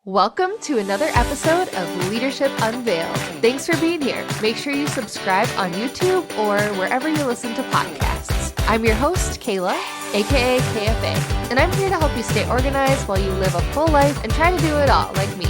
Welcome to another episode of Leadership Unveiled. Thanks for being here. Make sure you subscribe on YouTube or wherever you listen to podcasts. I'm your host, Kayla, aka KFA, and I'm here to help you stay organized while you live a full life and try to do it all like me.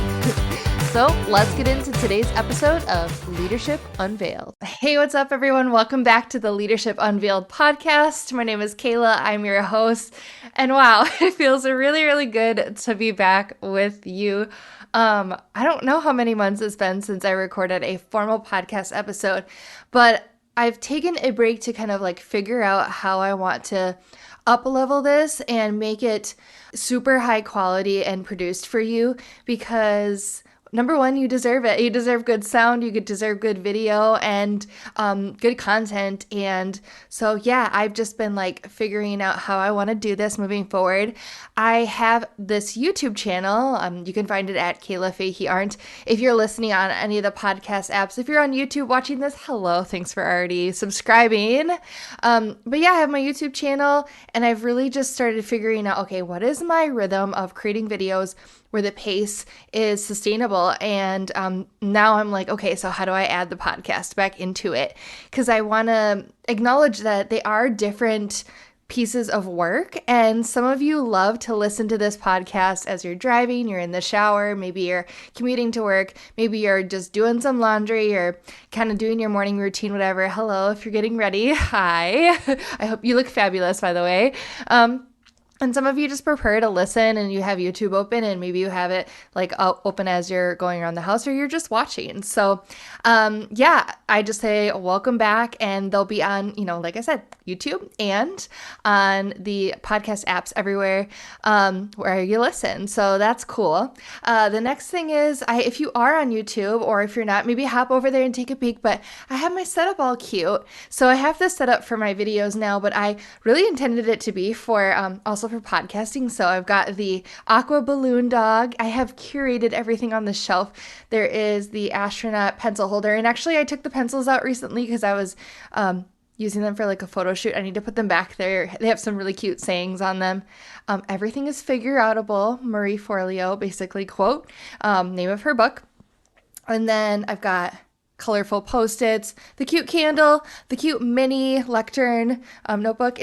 So let's get into today's episode of Leadership Unveiled. Hey, what's up, everyone? Welcome back to the Leadership Unveiled podcast. My name is Kayla. I'm your host. And wow, it feels really, really good to be back with you. I don't know how many months it's been since I recorded a formal podcast episode, but I've taken a break to kind of like figure out how I want to up-level this and make it super high quality and produced for you because number one, you deserve it. You deserve good sound, you deserve good video and good content. And so, yeah, I've just been like figuring out how I want to do this moving forward. I have this YouTube channel. You can find it at Kayla Fahey-Ahrndt. If you're listening on any of the podcast apps, if you're on YouTube watching this, hello, thanks for already subscribing. But yeah, I have my YouTube channel and I've really just started figuring out, okay, what is my rhythm of creating videos where the pace is sustainable. And now I'm like, okay, so how do I add the podcast back into it? Because I want to acknowledge that they are different pieces of work. And some of you love to listen to this podcast as you're driving, you're in the shower, maybe you're commuting to work, maybe you're just doing some laundry or kind of doing your morning routine, whatever. Hello, if you're getting ready, hi. I hope you look fabulous, by the way. And some of you just prefer to listen and you have YouTube open and maybe you have it like open as you're going around the house or you're just watching. So yeah, I just say welcome back and they'll be on, like I said, YouTube and on the podcast apps everywhere where you listen. So that's cool. The next thing is if you are on YouTube or if you're not, maybe hop over there and take a peek, but I have my setup all cute. So I have this set up for my videos now, but I really intended it to be for also for podcasting. So I've got the aqua balloon dog. I have curated everything on the shelf. There is the astronaut pencil holder. And actually I took the pencils out recently because I was using them for like a photo shoot. I need to put them back there. They have some really cute sayings on them. Everything is figure outable. Marie Forleo, basically quote, name of her book. And then I've got colorful Post-its, the cute candle, the cute mini lectern notebook.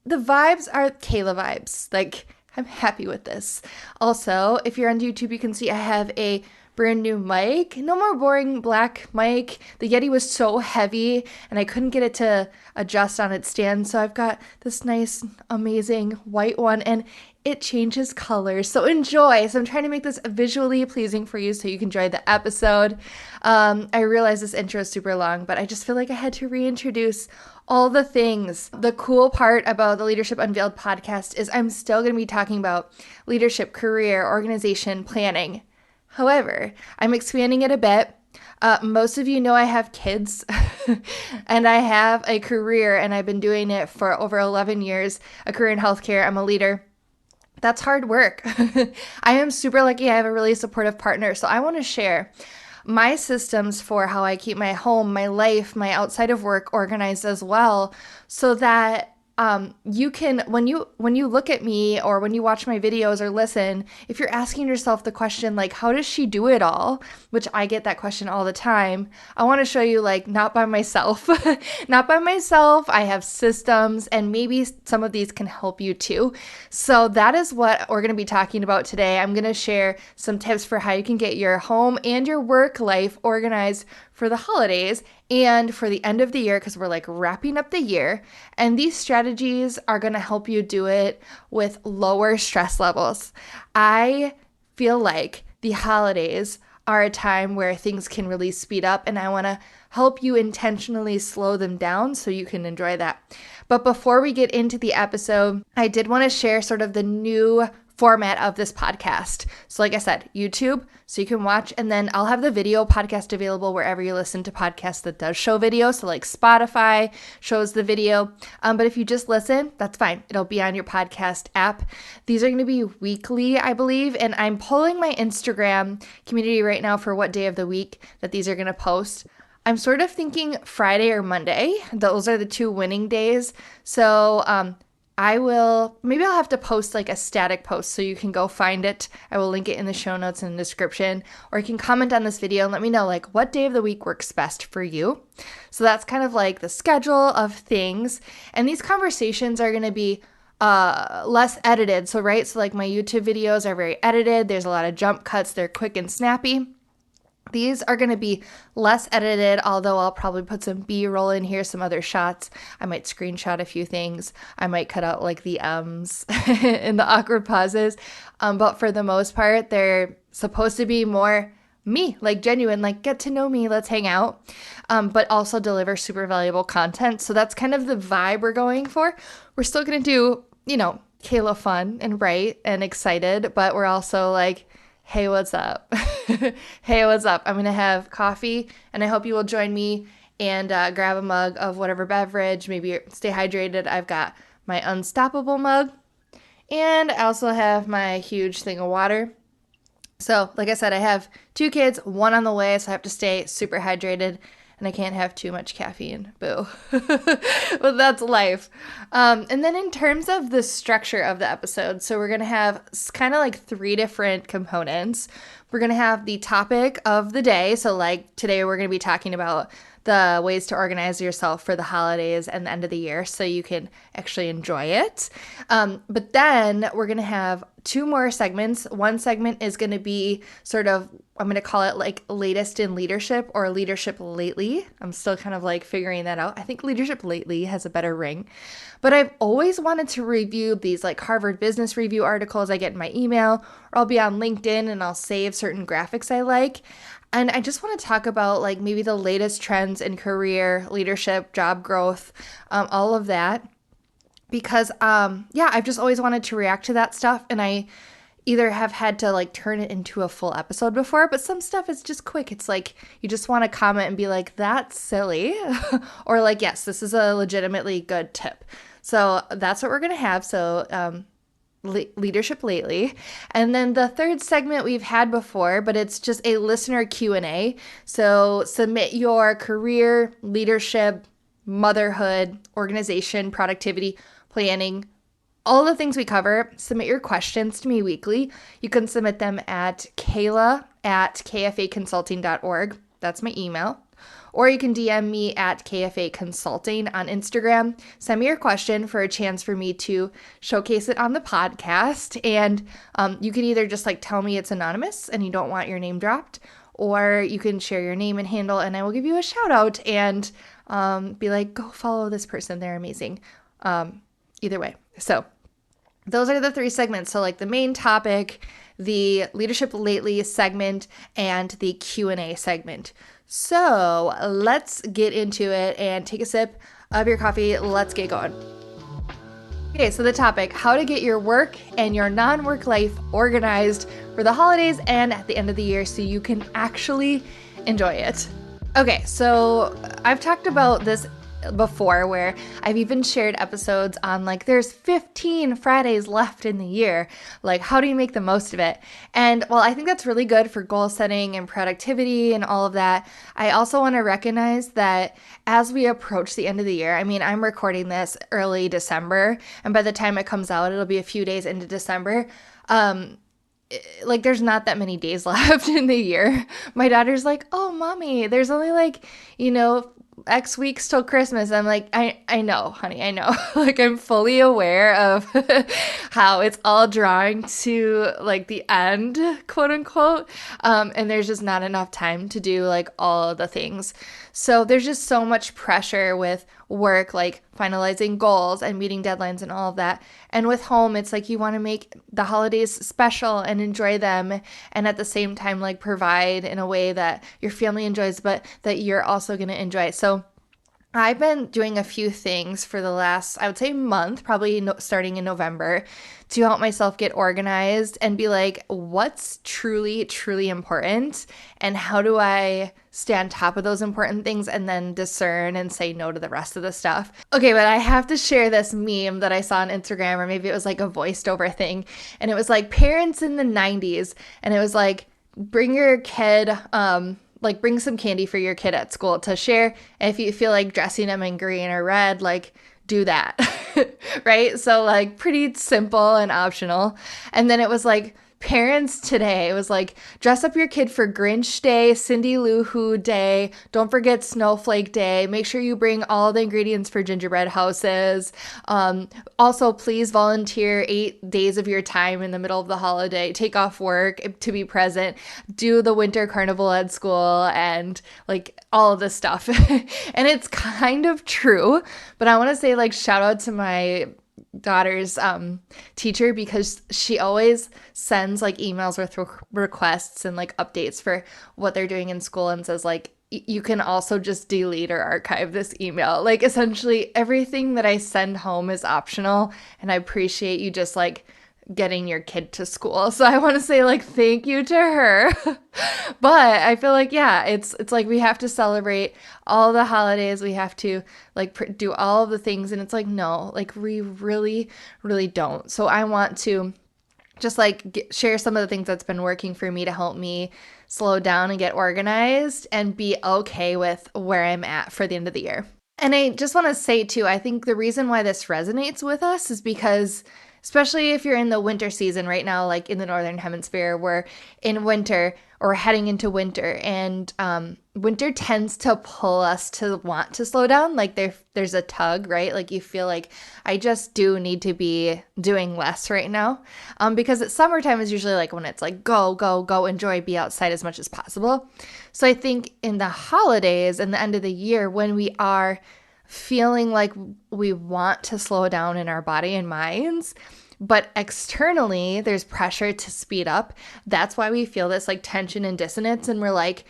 The vibes are Kayla vibes. Like, I'm happy with this. Also, if you're on YouTube, you can see I have a brand new mic. No more boring black mic. The Yeti was so heavy and I couldn't get it to adjust on its stand. So I've got this nice, amazing white one and it changes colors. So enjoy. So I'm trying to make this visually pleasing for you so you can enjoy the episode. I realize this intro is super long, but I just feel like I had to reintroduce all the things. The cool part about the Leadership Unveiled podcast is I'm still going to be talking about leadership, career, organization, planning. However, I'm expanding it a bit. Most of you know I have kids and I have a career and I've been doing it for over 11 years, a career in healthcare. I'm a leader. That's hard work. I am super lucky. I have a really supportive partner. So I want to share my systems for how I keep my home, my life, my outside of work organized as well, so that you can, when you look at me or when you watch my videos or listen, if you're asking yourself the question, like, how does she do it all? Which I get that question all the time. I want to show you, like, not by myself, not by myself. I have systems and maybe some of these can help you too. So that is what we're going to be talking about today. I'm going to share some tips for how you can get your home and your work life organized for the holidays and for the end of the year, because we're like wrapping up the year. And these strategies are going to help you do it with lower stress levels. I feel like the holidays are a time where things can really speed up, and I want to help you intentionally slow them down so you can enjoy that. But before we get into the episode, I did want to share sort of the new format of this podcast. So like I said, YouTube, so you can watch, and then I'll have the video podcast available wherever you listen to podcasts that does show video. So like Spotify shows the video. But if you just listen, that's fine. It'll be on your podcast app. These are going to be weekly, I believe. And I'm polling my Instagram community right now for what day of the week that these are going to post. I'm sort of thinking Friday or Monday. Those are the two winning days. So maybe I'll have to post like a static post so you can go find it. I will link it in the show notes and the description, or you can comment on this video and let me know like what day of the week works best for you. So that's kind of like the schedule of things. And these conversations are going to be less edited. So like my YouTube videos are very edited. There's a lot of jump cuts. They're quick and snappy. These are going to be less edited, although I'll probably put some B-roll in here, some other shots. I might screenshot a few things. I might cut out like the M's and the awkward pauses. But for the most part, they're supposed to be more me, like genuine, like get to know me, let's hang out, but also deliver super valuable content. So that's kind of the vibe we're going for. We're still going to do, Kayla fun and bright and excited, but we're also like, hey, what's up? Hey, what's up? I'm going to have coffee, and I hope you will join me and grab a mug of whatever beverage, maybe stay hydrated. I've got my Unstoppable mug, and I also have my huge thing of water. So, like I said, I have 2 kids, 1 on the way, so I have to stay super hydrated, and I can't have too much caffeine. Boo. But that's life. And then in terms of the structure of the episode, so we're going to have kind of like 3 different components. We're going to have the topic of the day. So like today we're going to be talking about the ways to organize yourself for the holidays and the end of the year so you can actually enjoy it. But then we're going to have 2 more segments. One segment is going to be sort of, I'm going to call it like latest in leadership or leadership lately. I'm still kind of like figuring that out. I think leadership lately has a better ring. But I've always wanted to review these like Harvard Business Review articles I get in my email, or I'll be on LinkedIn and I'll save certain graphics I like. And I just want to talk about like maybe the latest trends in career, leadership, job growth, all of that. Because, I've just always wanted to react to that stuff. And I either have had to like turn it into a full episode before, but some stuff is just quick. It's like you just want to comment and be like, that's silly. Or like, yes, this is a legitimately good tip. So that's what we're going to have. So, leadership lately. And then the third segment we've had before, but it's just a listener Q&A. So submit your career, leadership, motherhood, organization, productivity, planning, all the things we cover. Submit your questions to me weekly. You can submit them at kayla@kfaconsulting.org. That's my email. Or you can DM me at KFA Consulting on Instagram. Send me your question for a chance for me to showcase it on the podcast. And you can either just like tell me it's anonymous and you don't want your name dropped, or you can share your name and handle and I will give you a shout out and be like, go follow this person. They're amazing. Either way. So those are the 3 segments. So like the main topic, the leadership lately segment, and the Q&A segment. So let's get into it and take a sip of your coffee. Let's get going. Okay, so the topic, how to get your work and your non-work life organized for the holidays and at the end of the year so you can actually enjoy it. Okay, so I've talked about this before where I've even shared episodes on like there's 15 Fridays left in the year, like how do you make the most of it? And while I think that's really good for goal setting and productivity and all of that, I also want to recognize that as we approach the end of the year, I mean, I'm recording this early December, and by the time it comes out, it'll be a few days into December. Like there's not that many days left in the year. My daughter's like, oh, mommy, there's only like, X weeks till Christmas. I'm like, I know, honey, I know. Like I'm fully aware of how it's all drawing to like the end, quote unquote. And there's just not enough time to do like all the things. So there's just so much pressure with work, like finalizing goals and meeting deadlines and all of that. And with home, it's like you want to make the holidays special and enjoy them. And at the same time, like provide in a way that your family enjoys, but that you're also going to enjoy. So I've been doing a few things for the last, I would say month, probably starting in November, to help myself get organized and be like, what's truly, truly important? And how do I stay on top of those important things and then discern and say no to the rest of the stuff? Okay, but I have to share this meme that I saw on Instagram, or maybe it was like a voiced over thing. And it was like parents in the 90s. And it was like, bring your kid, like bring some candy for your kid at school to share. And if you feel like dressing them in green or red, like do that, right? So like pretty simple and optional. And then it was like parents today. It was like dress up your kid for Grinch Day, Cindy Lou Who Day. Don't forget Snowflake Day. Make sure you bring all the ingredients for gingerbread houses. Also, please volunteer 8 days of your time in the middle of the holiday. Take off work to be present. Do the winter carnival at school and like all of this stuff. And it's kind of true, but I want to say like shout out to my daughter's teacher, because she always sends like emails with requests and like updates for what they're doing in school, and says like you can also just delete or archive this email. Like essentially everything that I send home is optional, and I appreciate you just like getting your kid to school. So I want to say like thank you to her. But I feel like, yeah, it's like we have to celebrate all the holidays. We have to like do all of the things. And it's like, no, like we really, really don't. So I want to just like share some of the things that's been working for me to help me slow down and get organized and be okay with where I'm at for the end of the year. And I just want to say too, I think the reason why this resonates with us is because especially if you're in the winter season right now, like in the Northern Hemisphere, we're in winter or heading into winter, and winter tends to pull us to want to slow down. Like there's a tug, right? Like you feel like I just do need to be doing less right now, because it's summertime is usually like when it's like go, go, go, enjoy, be outside as much as possible. So I think in the holidays and the end of the year, when we are feeling like we want to slow down in our body and minds, but externally there's pressure to speed up. That's why we feel this like tension and dissonance, and we're like,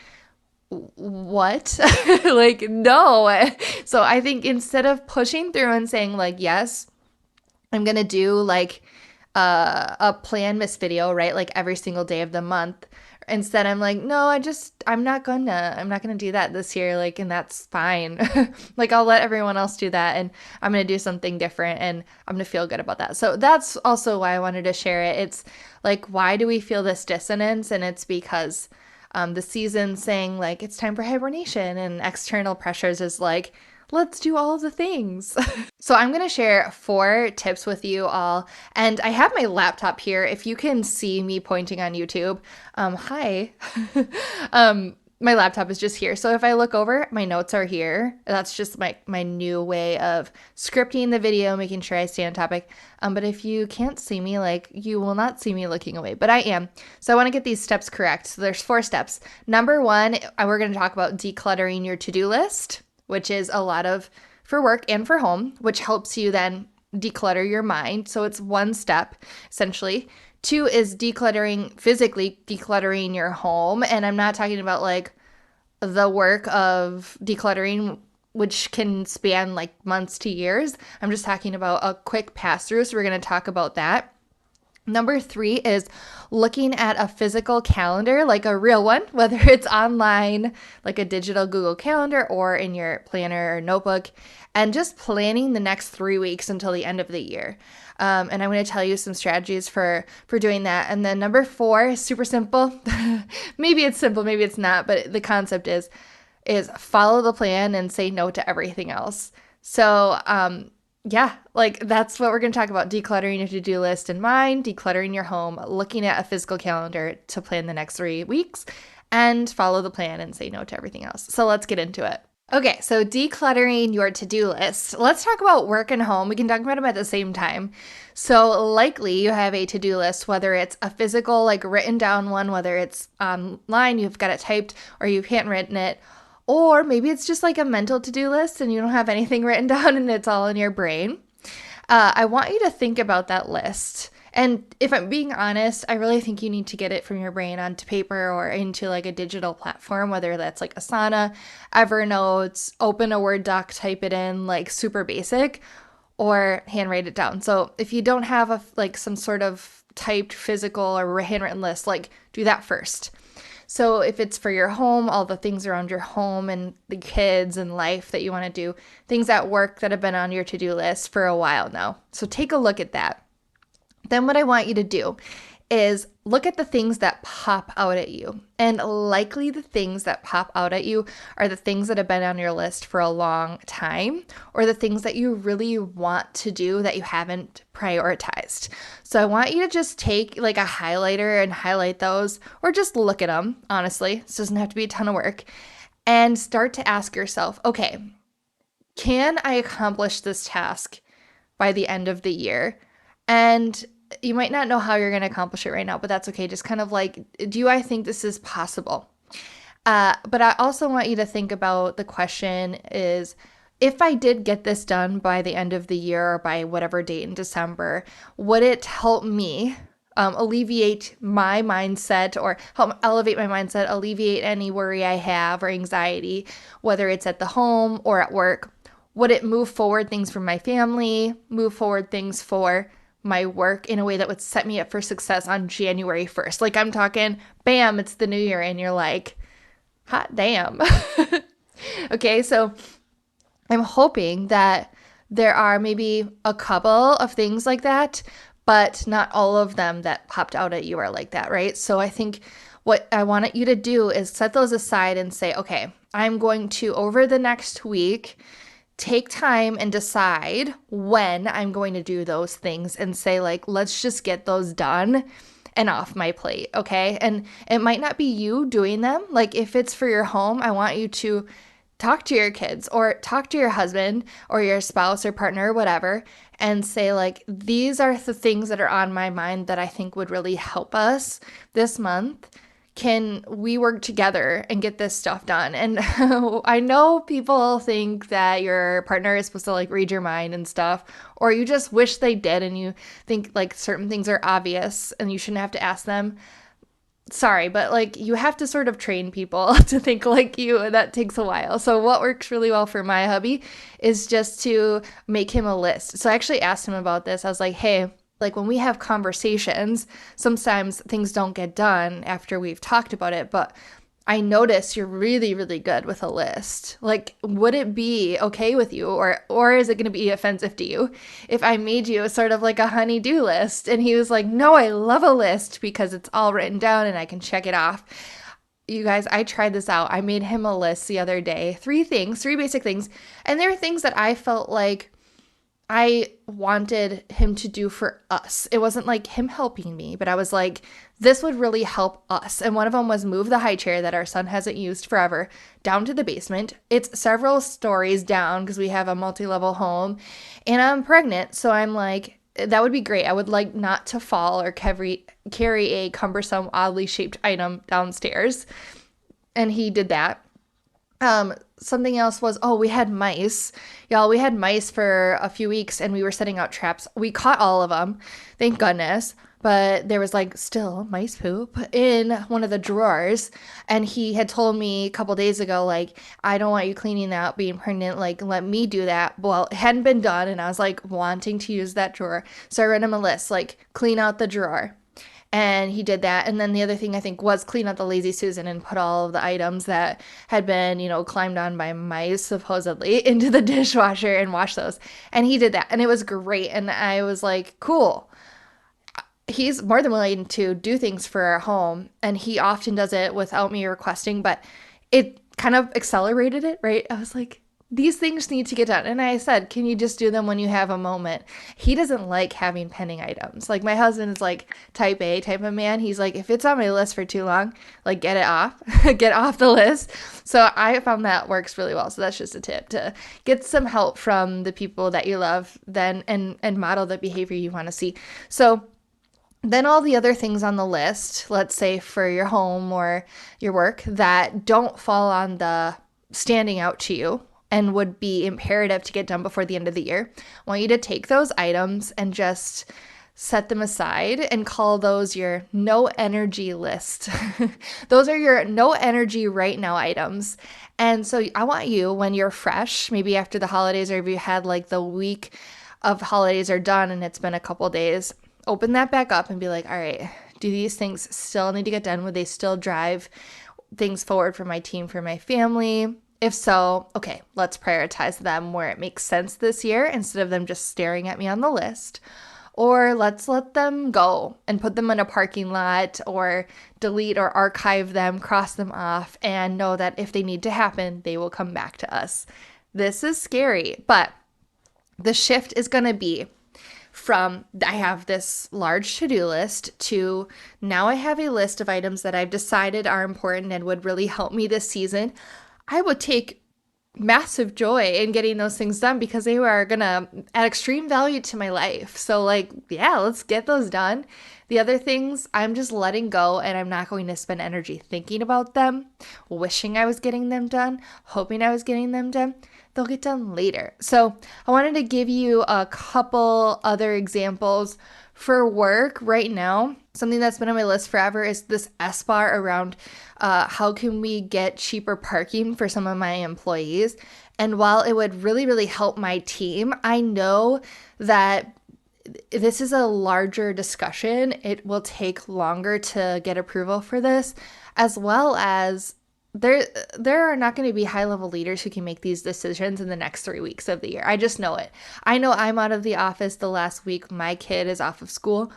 what? Like, no. So I think instead of pushing through and saying like, yes, I'm going to do like a plan miss video, right? Like every single day of the month. Instead, I'm like, no, I'm not gonna do that this year. Like, and that's fine. Like, I'll let everyone else do that, and I'm gonna do something different, and I'm gonna feel good about that. So that's also why I wanted to share it. It's like, why do we feel this dissonance? And it's because the season's saying like, it's time for hibernation, and external pressures is like, let's do all of the things. So I'm going to share 4 tips with you all. And I have my laptop here. If you can see me pointing on YouTube, hi. My laptop is just here. So if I look over, my notes are here. That's just my new way of scripting the video, making sure I stay on topic. But if you can't see me, like you will not see me looking away, but I am. So I want to get these steps correct. So there's 4 steps. Number 1, we're going to talk about decluttering your to-do list, which is a lot of for work and for home, which helps you then declutter your mind. So it's 1 step, essentially. 2 is physically decluttering your home. And I'm not talking about like the work of decluttering, which can span like months to years. I'm just talking about a quick pass through. So we're going to talk about that. Number 3 is looking at a physical calendar, like a real one, whether it's online, like a digital Google Calendar, or in your planner or notebook, and just planning the next 3 weeks until the end of the year. And I'm going to tell you some strategies for doing that. And then number 4 is super simple. Maybe it's simple, maybe it's not, but the concept is follow the plan and say no to everything else. So, yeah, like that's what we're going to talk about. Decluttering your to-do list in mind, decluttering your home, looking at a physical calendar to plan the next 3 weeks, and follow the plan and say no to everything else. So let's get into it. Okay, so decluttering your to-do list. Let's talk about work and home. We can talk about them at the same time. So likely you have a to-do list, whether it's a physical, like written down one, whether it's online, you've got it typed, or you've handwritten it. Or maybe it's just like a mental to-do list and you don't have anything written down and it's all in your brain. I want you to think about that list. And if I'm being honest, I really think you need to get it from your brain onto paper or into like a digital platform, whether that's like Asana, Evernote, open a Word doc, type it in, like super basic, or handwrite it down. So if you don't have like some sort of typed physical or handwritten list, like do that first. So if it's for your home, all the things around your home and the kids and life that you want to do, things at work that have been on your to-do list for a while now. So take a look at that. Then what I want you to do is look at the things that pop out at you. And likely the things that pop out at you are the things that have been on your list for a long time, or the things that you really want to do that you haven't prioritized. So I want you to just take like a highlighter and highlight those, or just look at them, honestly. This doesn't have to be a ton of work. And start to ask yourself, okay, can I accomplish this task by the end of the year? And you might not know how you're going to accomplish it right now, but that's okay. Just kind of like, do I think this is possible? But I also want you to think about the question is, if I did get this done by the end of the year or by whatever date in December, would it help me alleviate my mindset, or help elevate my mindset, alleviate any worry I have or anxiety, whether it's at the home or at work? Would it move forward things for my family, move forward things for my work in a way that would set me up for success on January 1st? Like, I'm talking, bam, it's the new year, and you're like, hot damn. Okay, so I'm hoping that there are maybe a couple of things like that, but not all of them that popped out at you are like that, right? So I think what I want you to do is set those aside and say, okay, I'm going to, over the next week, take time and decide when I'm going to do those things, and say, like, let's just get those done and off my plate, okay? And it might not be you doing them. Like, if it's for your home, I want you to talk to your kids or talk to your husband or your spouse or partner or whatever, and say, like, these are the things that are on my mind that I think would really help us this month. Can we work together and get this stuff done? And I know people think that your partner is supposed to like read your mind and stuff, or you just wish they did and you think like certain things are obvious and you shouldn't have to ask them. Sorry, but like, you have to sort of train people to think like you, and that takes a while. So what works really well for my hubby is just to make him a list. So I actually asked him about this. I was like, hey, like, when we have conversations, sometimes things don't get done after we've talked about it, but I notice you're really, really good with a list. Like, would it be okay with you, or is it going to be offensive to you if I made you sort of like a honey-do list? And he was like, no, I love a list because it's all written down and I can check it off. You guys, I tried this out. I made him a list the other day, 3 basic things. And there are things that I felt like I wanted him to do for us. It wasn't like him helping me, but I was like, this would really help us. And one of them was move the high chair that our son hasn't used forever down to the basement. It's several stories down because we have a multi-level home, and I'm pregnant. So I'm like, that would be great. I would like not to fall or carry a cumbersome, oddly shaped item downstairs. And he did that. Something else was, we had mice. Y'all, we had mice for a few weeks and we were setting out traps. We caught all of them, thank goodness. But there was like still mice poop in one of the drawers. And he had told me a couple days ago, like, I don't want you cleaning that, being pregnant. Like, let me do that. Well, it hadn't been done. And I was like wanting to use that drawer. So I wrote him a list, like, clean out the drawer. And he did that. And then the other thing I think was clean out the Lazy Susan and put all of the items that had been, climbed on by mice supposedly into the dishwasher and wash those. And he did that. And it was great. And I was like, cool. He's more than willing to do things for our home. And he often does it without me requesting, but it kind of accelerated it, right? I was like, these things need to get done. And I said, can you just do them when you have a moment? He doesn't like having pending items. Like, my husband is like type A type of man. He's like, if it's on my list for too long, like, get it off, get off the list. So I found that works really well. So that's just a tip, to get some help from the people that you love then and model the behavior you want to see. So then all the other things on the list, let's say for your home or your work, that don't fall on the standing out to you and would be imperative to get done before the end of the year, I want you to take those items and just set them aside and call those your no energy list. Those are your no energy right now items. And so I want you, when you're fresh, maybe after the holidays, or if you had like the week of holidays are done and it's been a couple days, open that back up and be like, all right, do these things still need to get done? Would they still drive things forward for my team, for my family? If so, okay, let's prioritize them where it makes sense this year instead of them just staring at me on the list. or let's let them go and put them in a parking lot or delete or archive them, cross them off, and know that if they need to happen, they will come back to us. This is scary, but the shift is going to be from I have this large to-do list to now I have a list of items that I've decided are important and would really help me this season. I would take massive joy in getting those things done because they are gonna add extreme value to my life. So yeah, let's get those done. The other things I'm just letting go, and I'm not going to spend energy thinking about them, wishing I was getting them done, hoping I was getting them done. They'll get done later. So I wanted to give you a couple other examples for work right now. Something that's been on my list forever is this S-bar around how can we get cheaper parking for some of my employees. And while it would really, really help my team, I know that this is a larger discussion. It will take longer to get approval for this, as well as there are not going to be high-level leaders who can make these decisions in the next 3 weeks of the year. I just know it. I know I'm out of the office the last week. My kid is off of school.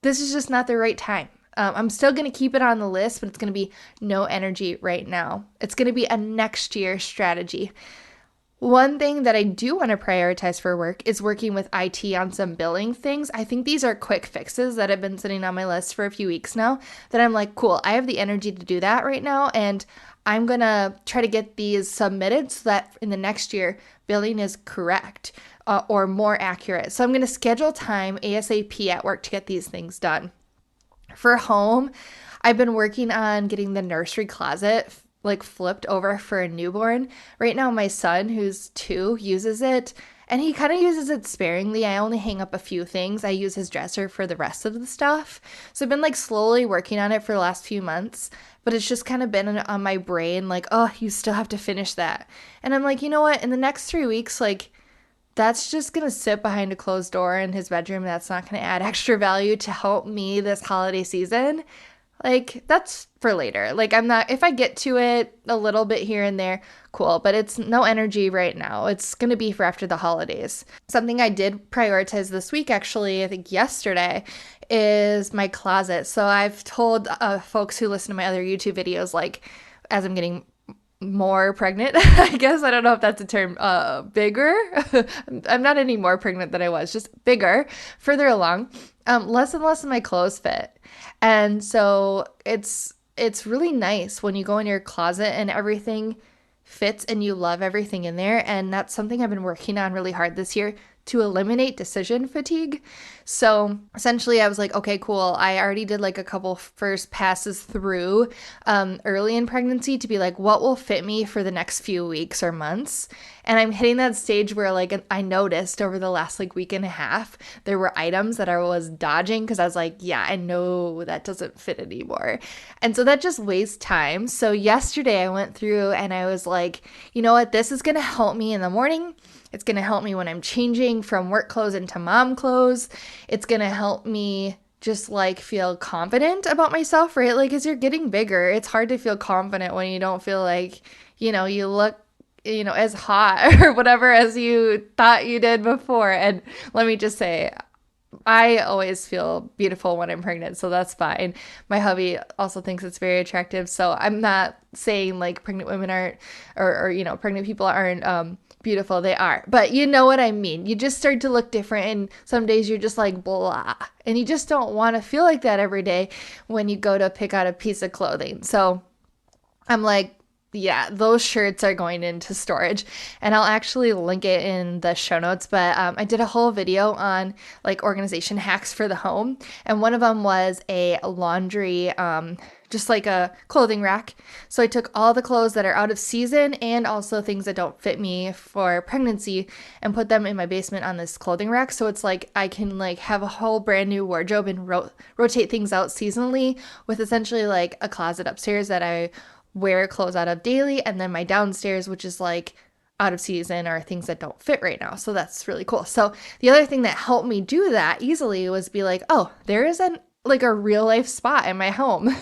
This is just not the right time. I'm still going to keep it on the list, but it's going to be no energy right now. It's going to be a next year strategy. One thing that I do want to prioritize for work is working with IT on some billing things. I think these are quick fixes that have been sitting on my list for a few weeks now that I'm like, cool, I have the energy to do that right now, and I'm going to try to get these submitted so that in the next year, billing is correct or more accurate. So I'm going to schedule time ASAP at work to get these things done. For home, I've been working on getting the nursery closet flipped over for a newborn. Right now, my son, who's 2, uses it, and he kind of uses it sparingly. I only hang up a few things. I use his dresser for the rest of the stuff. So I've been slowly working on it for the last few months, but it's just kind of been on my brain, oh, you still have to finish that. And I'm like, you know what? In the next 3 weeks, that's just going to sit behind a closed door in his bedroom. That's not going to add extra value to help me this holiday season. That's for later. I'm not, if I get to it a little bit here and there, cool, but it's no energy right now. It's going to be for after the holidays. Something I did prioritize this week, actually, I think yesterday, is my closet. So I've told folks who listen to my other YouTube videos, as I'm getting more pregnant, I guess, I don't know if that's a term, bigger. I'm not any more pregnant than I was, just bigger, further along. Less and less of my clothes fit. And so it's really nice when you go in your closet and everything fits and you love everything in there. And that's something I've been working on really hard this year, to eliminate decision fatigue. So essentially I was like, okay, cool. I already did a couple first passes through early in pregnancy to be what will fit me for the next few weeks or months. And I'm hitting that stage where I noticed over the last week and a half, there were items that I was dodging because I was like, yeah, I know that doesn't fit anymore. And so that just wastes time. So yesterday I went through and I was like, you know what, this is going to help me in the morning. It's going to help me when I'm changing from work clothes into mom clothes. It's going to help me just feel confident about myself, right? As you're getting bigger, it's hard to feel confident when you don't feel you look, as hot or whatever as you thought you did before. And let me just say, I always feel beautiful when I'm pregnant, so that's fine. My hubby also thinks it's very attractive, so I'm not saying pregnant women aren't, or pregnant people aren't beautiful. They are, but you know what I mean. You just start to look different, and some days you're just blah, and you just don't want to feel like that every day when you go to pick out a piece of clothing. So I'm yeah, those shirts are going into storage, and I'll actually link it in the show notes, but I did a whole video on organization hacks for the home, and one of them was a laundry, just a clothing rack. So I took all the clothes that are out of season and also things that don't fit me for pregnancy and put them in my basement on this clothing rack. So it's I can have a whole brand new wardrobe and rotate things out seasonally with essentially a closet upstairs that I wear clothes out of daily, and then my downstairs, which is out of season or things that don't fit right now. So that's really cool. So the other thing that helped me do that easily was be oh, there is a real life spot in my home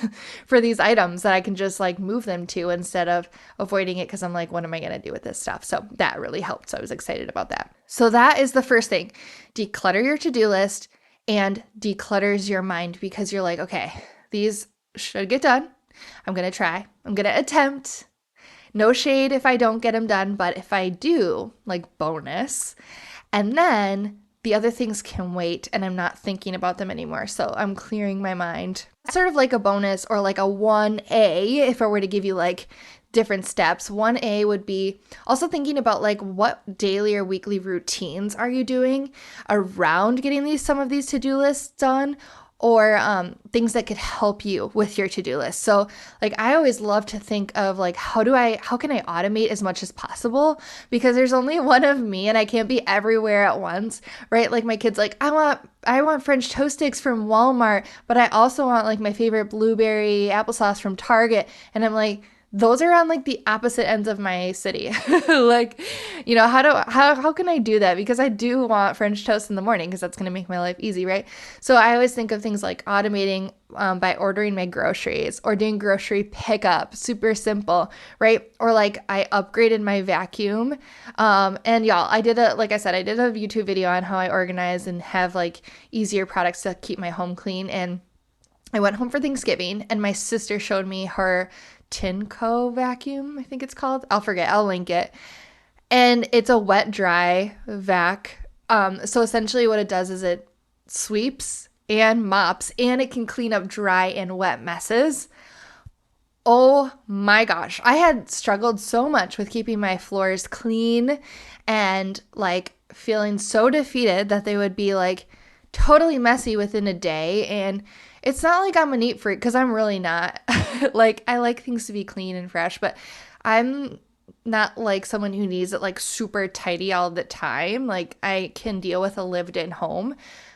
for these items that I can just move them to instead of avoiding it because I'm what am I going to do with this stuff? So that really helped. So I was excited about that. So that is the first thing. Declutter your to-do list and declutters your mind because you're like, okay, these should get done. I'm going to try. I'm going to attempt. No shade if I don't get them done, but if I do, like bonus. And then the other things can wait and I'm not thinking about them anymore. So I'm clearing my mind. Sort of like a bonus or like a 1A if I were to give you like different steps. 1A would be also thinking about like what daily or weekly routines are you doing around getting some of these to-do lists done, or things that could help you with your to-do list. So like I always love to think of like how can I automate as much as possible, because there's only one of me and I can't be everywhere at once, right? Like my kid's like, I want French toast sticks from Walmart, but I also want like my favorite blueberry applesauce from Target. And I'm like, those are on like the opposite ends of my city. Like, you know, how can I do that? Because I do want French toast in the morning because that's going to make my life easy, right? So I always think of things like automating by ordering my groceries or doing grocery pickup, super simple, right? Or like I upgraded my vacuum. And y'all, like I said, I did a YouTube video on how I organize and have like easier products to keep my home clean. And I went home for Thanksgiving and my sister showed me her Tinco vacuum, I think it's called. I'll forget. I'll link it. And it's a wet dry vac. So essentially what it does is it sweeps and mops and it can clean up dry and wet messes. Oh my gosh. I had struggled so much with keeping my floors clean and like feeling so defeated that they would be like totally messy within a day. And it's not like I'm a neat freak, because I'm really not. Like, I like things to be clean and fresh, but I'm not like someone who needs it like super tidy all the time. Like, I can deal with a lived-in home.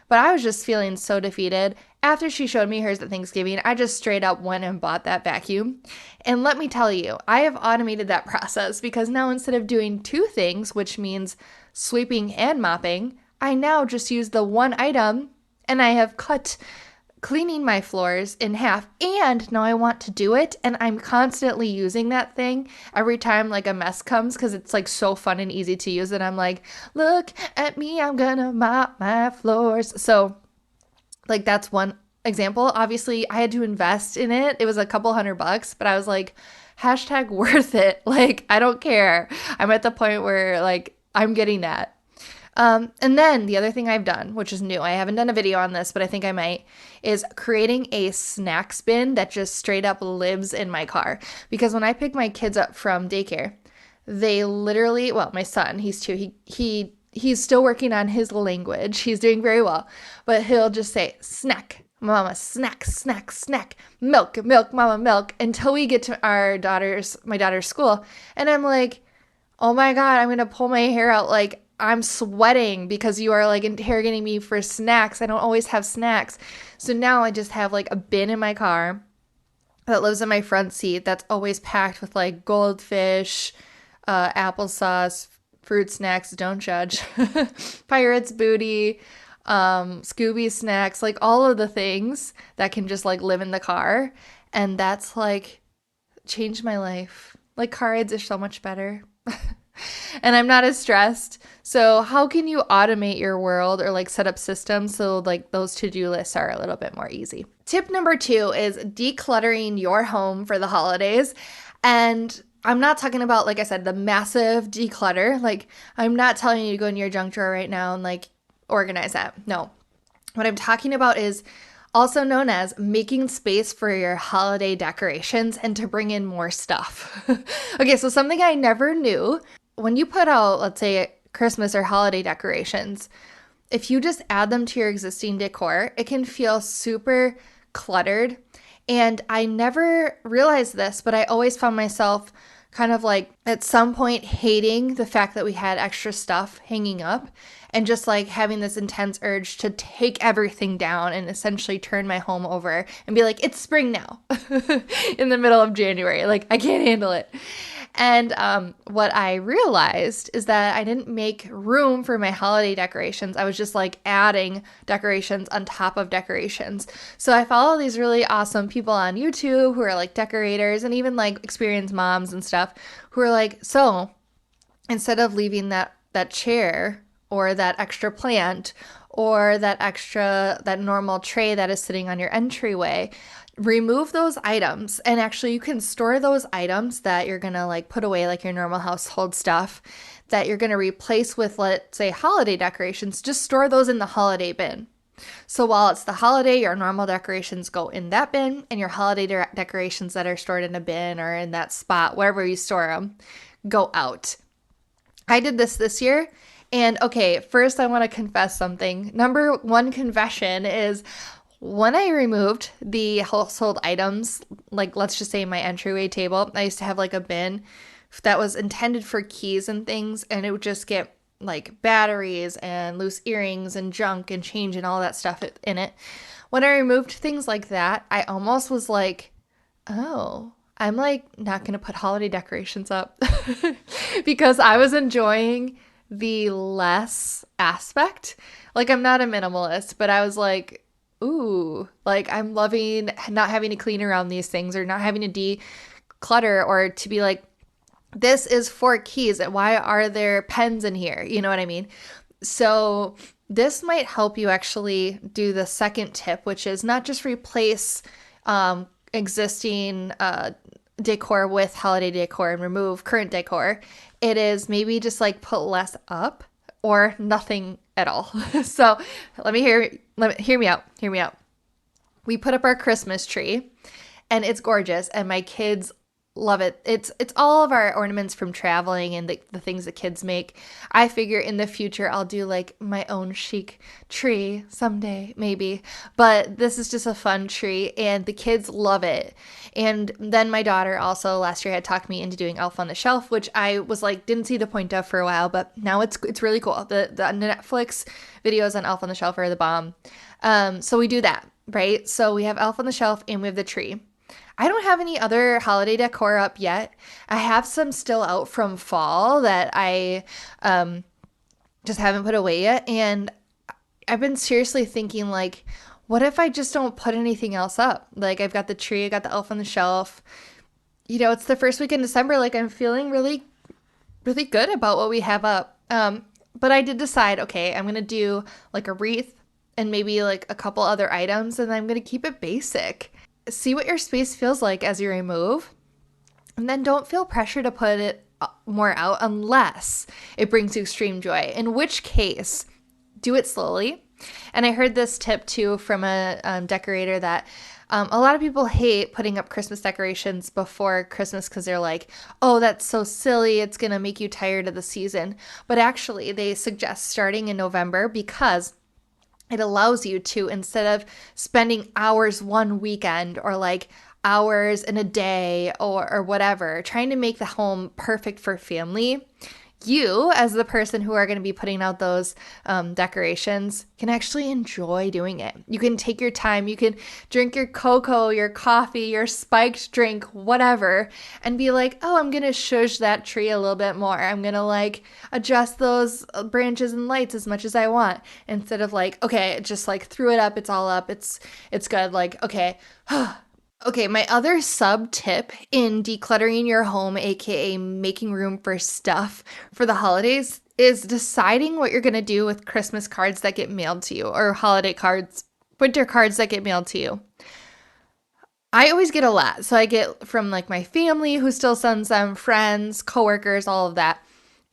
But I was just feeling so defeated. After she showed me hers at Thanksgiving, I just straight up went and bought that vacuum. And let me tell you, I have automated that process, because now instead of doing two things, which means sweeping and mopping, I now just use the one item and I have cut cleaning my floors in half, and now I want to do it, and I'm constantly using that thing every time like a mess comes, because it's like so fun and easy to use, and I'm like, look at me, I'm gonna mop my floors. So like that's one example. Obviously I had to invest in it. It was a couple $100, but I was like, hashtag worth it. Like, I don't care. I'm at the point where like I'm getting that. And then the other thing I've done, which is new, I haven't done a video on this, but I think I might, is creating a snacks bin that just straight up lives in my car. Because when I pick my kids up from daycare, they literally, well, my son, he's 2, he's still working on his language. He's doing very well, but he'll just say, snack, mama, snack, snack, snack, milk, milk, mama, milk, until we get to my daughter's school. And I'm like, oh my God, I'm going to pull my hair out. Like, I'm sweating because you are like interrogating me for snacks. I don't always have snacks. So now I just have like a bin in my car that lives in my front seat that's always packed with like goldfish, applesauce, fruit snacks, don't judge, Pirate's Booty, Scooby snacks, like all of the things that can just like live in the car. And that's like changed my life. Like, car rides are so much better. And I'm not as stressed. So how can you automate your world or like set up systems so like those to-do lists are a little bit more easy? Tip number 2 is decluttering your home for the holidays. And I'm not talking about, like I said, the massive declutter. Like, I'm not telling you to go in your junk drawer right now and like organize that. No. What I'm talking about is also known as making space for your holiday decorations and to bring in more stuff. Okay, so something I never knew, when you put out, let's say, Christmas or holiday decorations, if you just add them to your existing decor, it can feel super cluttered. And I never realized this, but I always found myself kind of like at some point hating the fact that we had extra stuff hanging up and just like having this intense urge to take everything down and essentially turn my home over and be like, it's spring now in the middle of January. Like, I can't handle it. And what I realized is that I didn't make room for my holiday decorations. I was just like adding decorations on top of decorations. So I follow these really awesome people on YouTube who are like decorators and even like experienced moms and stuff who are like, so instead of leaving that chair or that extra plant or that normal tray that is sitting on your entryway. Remove those items, and actually you can store those items that you're gonna like put away, like your normal household stuff that you're gonna replace with, let's say, holiday decorations. Just store those in the holiday bin. So while it's the holiday, your normal decorations go in that bin, and your holiday decorations that are stored in a bin or in that spot, wherever you store them, go out. I did this year. And okay, first I want to confess something. Number one confession is when I removed the household items, like let's just say my entryway table, I used to have like a bin that was intended for keys and things, and it would just get like batteries and loose earrings and junk and change and all that stuff in it. When I removed things like that, I almost was like, oh, I'm like not going to put holiday decorations up because I was enjoying the less aspect. Like, I'm not a minimalist, but I was like, ooh, like I'm loving not having to clean around these things or not having to declutter or to be like, this is for keys. Why are there pens in here? You know what I mean? So this might help you actually do the second tip, which is not just replace existing decor with holiday decor and remove current decor. It is maybe just like put less up or nothing at all. So hear me out. We put up our Christmas tree, and it's gorgeous, and my kids love it. It's all of our ornaments from traveling and the things that kids make. I figure in the future I'll do like my own chic tree someday, maybe. But this is just a fun tree, and the kids love it. And then my daughter also last year had talked me into doing Elf on the Shelf, which I was like, didn't see the point of for a while, but now it's really cool. The Netflix videos on Elf on the Shelf are the bomb. So we do that, right? So we have Elf on the Shelf and we have the tree. I don't have any other holiday decor up yet. I have some still out from fall that I just haven't put away yet. And I've been seriously thinking, like, what if I just don't put anything else up? Like, I've got the tree, I got the Elf on the Shelf. You know, it's the first week in December. Like, I'm feeling really, really good about what we have up. But I did decide, okay, I'm going to do like a wreath and maybe like a couple other items, and I'm going to keep it basic. See what your space feels like as you remove, and then don't feel pressure to put it more out unless it brings you extreme joy, in which case do it slowly. And I heard this tip too from a decorator that a lot of people hate putting up Christmas decorations before Christmas because they're like, oh, that's so silly, it's gonna make you tired of the season. But actually they suggest starting in November because it allows you to, instead of spending hours one weekend or like hours in a day or whatever, trying to make the home perfect for family, you, as the person who are going to be putting out those decorations, can actually enjoy doing it. You can take your time. You can drink your cocoa, your coffee, your spiked drink, whatever, and be like, oh, I'm going to shush that tree a little bit more. I'm going to like adjust those branches and lights as much as I want, instead of like, okay, just like threw it up. It's all up. It's good. Like, okay. Okay, my other sub tip in decluttering your home, aka making room for stuff for the holidays, is deciding what you're going to do with Christmas cards that get mailed to you, or holiday cards, winter cards that get mailed to you. I always get a lot. So I get from like my family who still sends them, friends, coworkers, all of that.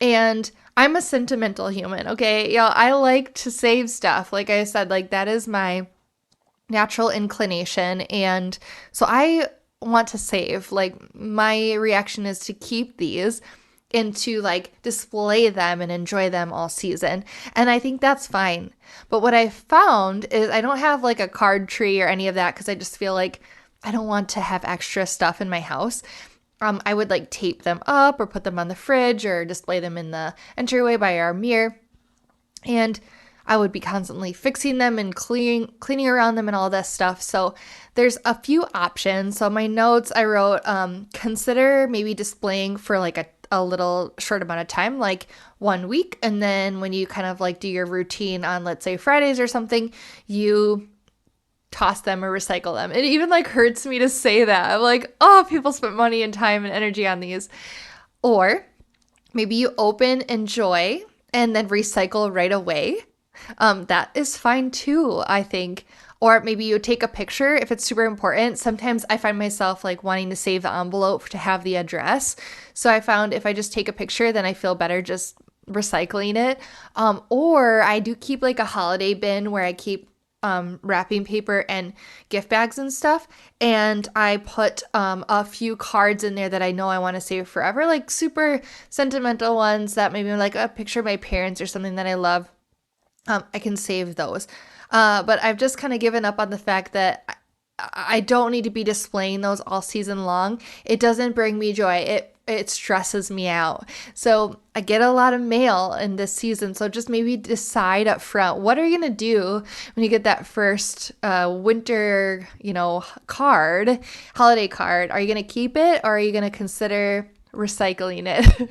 And I'm a sentimental human, okay? Y'all, I like to save stuff. Like I said, like that is my natural inclination, and so I want to save. Like my reaction is to keep these and to like display them and enjoy them all season, and I think that's fine. But what I found is I don't have like a card tree or any of that because I just feel like I don't want to have extra stuff in my house. I would like tape them up or put them on the fridge or display them in the entryway by our mirror, and I would be constantly fixing them and cleaning around them and all this stuff. So there's a few options. So my notes, I wrote, consider maybe displaying for like a little short amount of time, like 1 week. And then when you kind of like do your routine on, let's say, Fridays or something, you toss them or recycle them. It even like hurts me to say that. I'm like, oh, people spent money and time and energy on these. Or maybe you open, enjoy, and then recycle right away. that is fine too, I think. Or maybe you take a picture if it's super important. Sometimes I find myself like wanting to save the envelope to have the address. So I found if I just take a picture, then I feel better just recycling it. Or I do keep like a holiday bin where I keep wrapping paper and gift bags and stuff. And I put a few cards in there that I know I want to save forever, like super sentimental ones that maybe like a picture of my parents or something that I love. I can save those. But I've just kind of given up on the fact that I don't need to be displaying those all season long. It doesn't bring me joy. It stresses me out. So I get a lot of mail in this season. So just maybe decide up front, what are you going to do when you get that first winter, card, holiday card? Are you going to keep it or are you going to consider recycling it?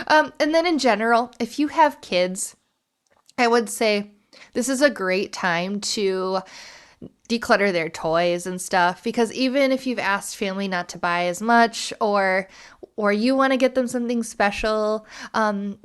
And then in general, if you have kids, I would say this is a great time to declutter their toys and stuff, because even if you've asked family not to buy as much or you want to get them something special,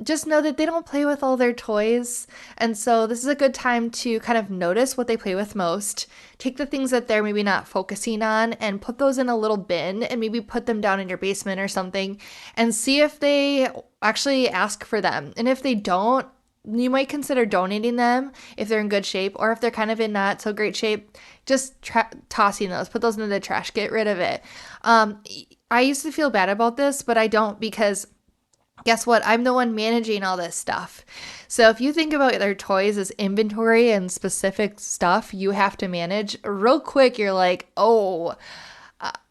just know that they don't play with all their toys. And so this is a good time to kind of notice what they play with most, take the things that they're maybe not focusing on and put those in a little bin and maybe put them down in your basement or something and see if they actually ask for them. And if they don't, you might consider donating them if they're in good shape, or if they're kind of in not so great shape, just tossing those, put those in the trash, get rid of it. I used to feel bad about this, but I don't, because guess what? I'm the one managing all this stuff. So if you think about their toys as inventory and specific stuff you have to manage, real quick, you're like, oh,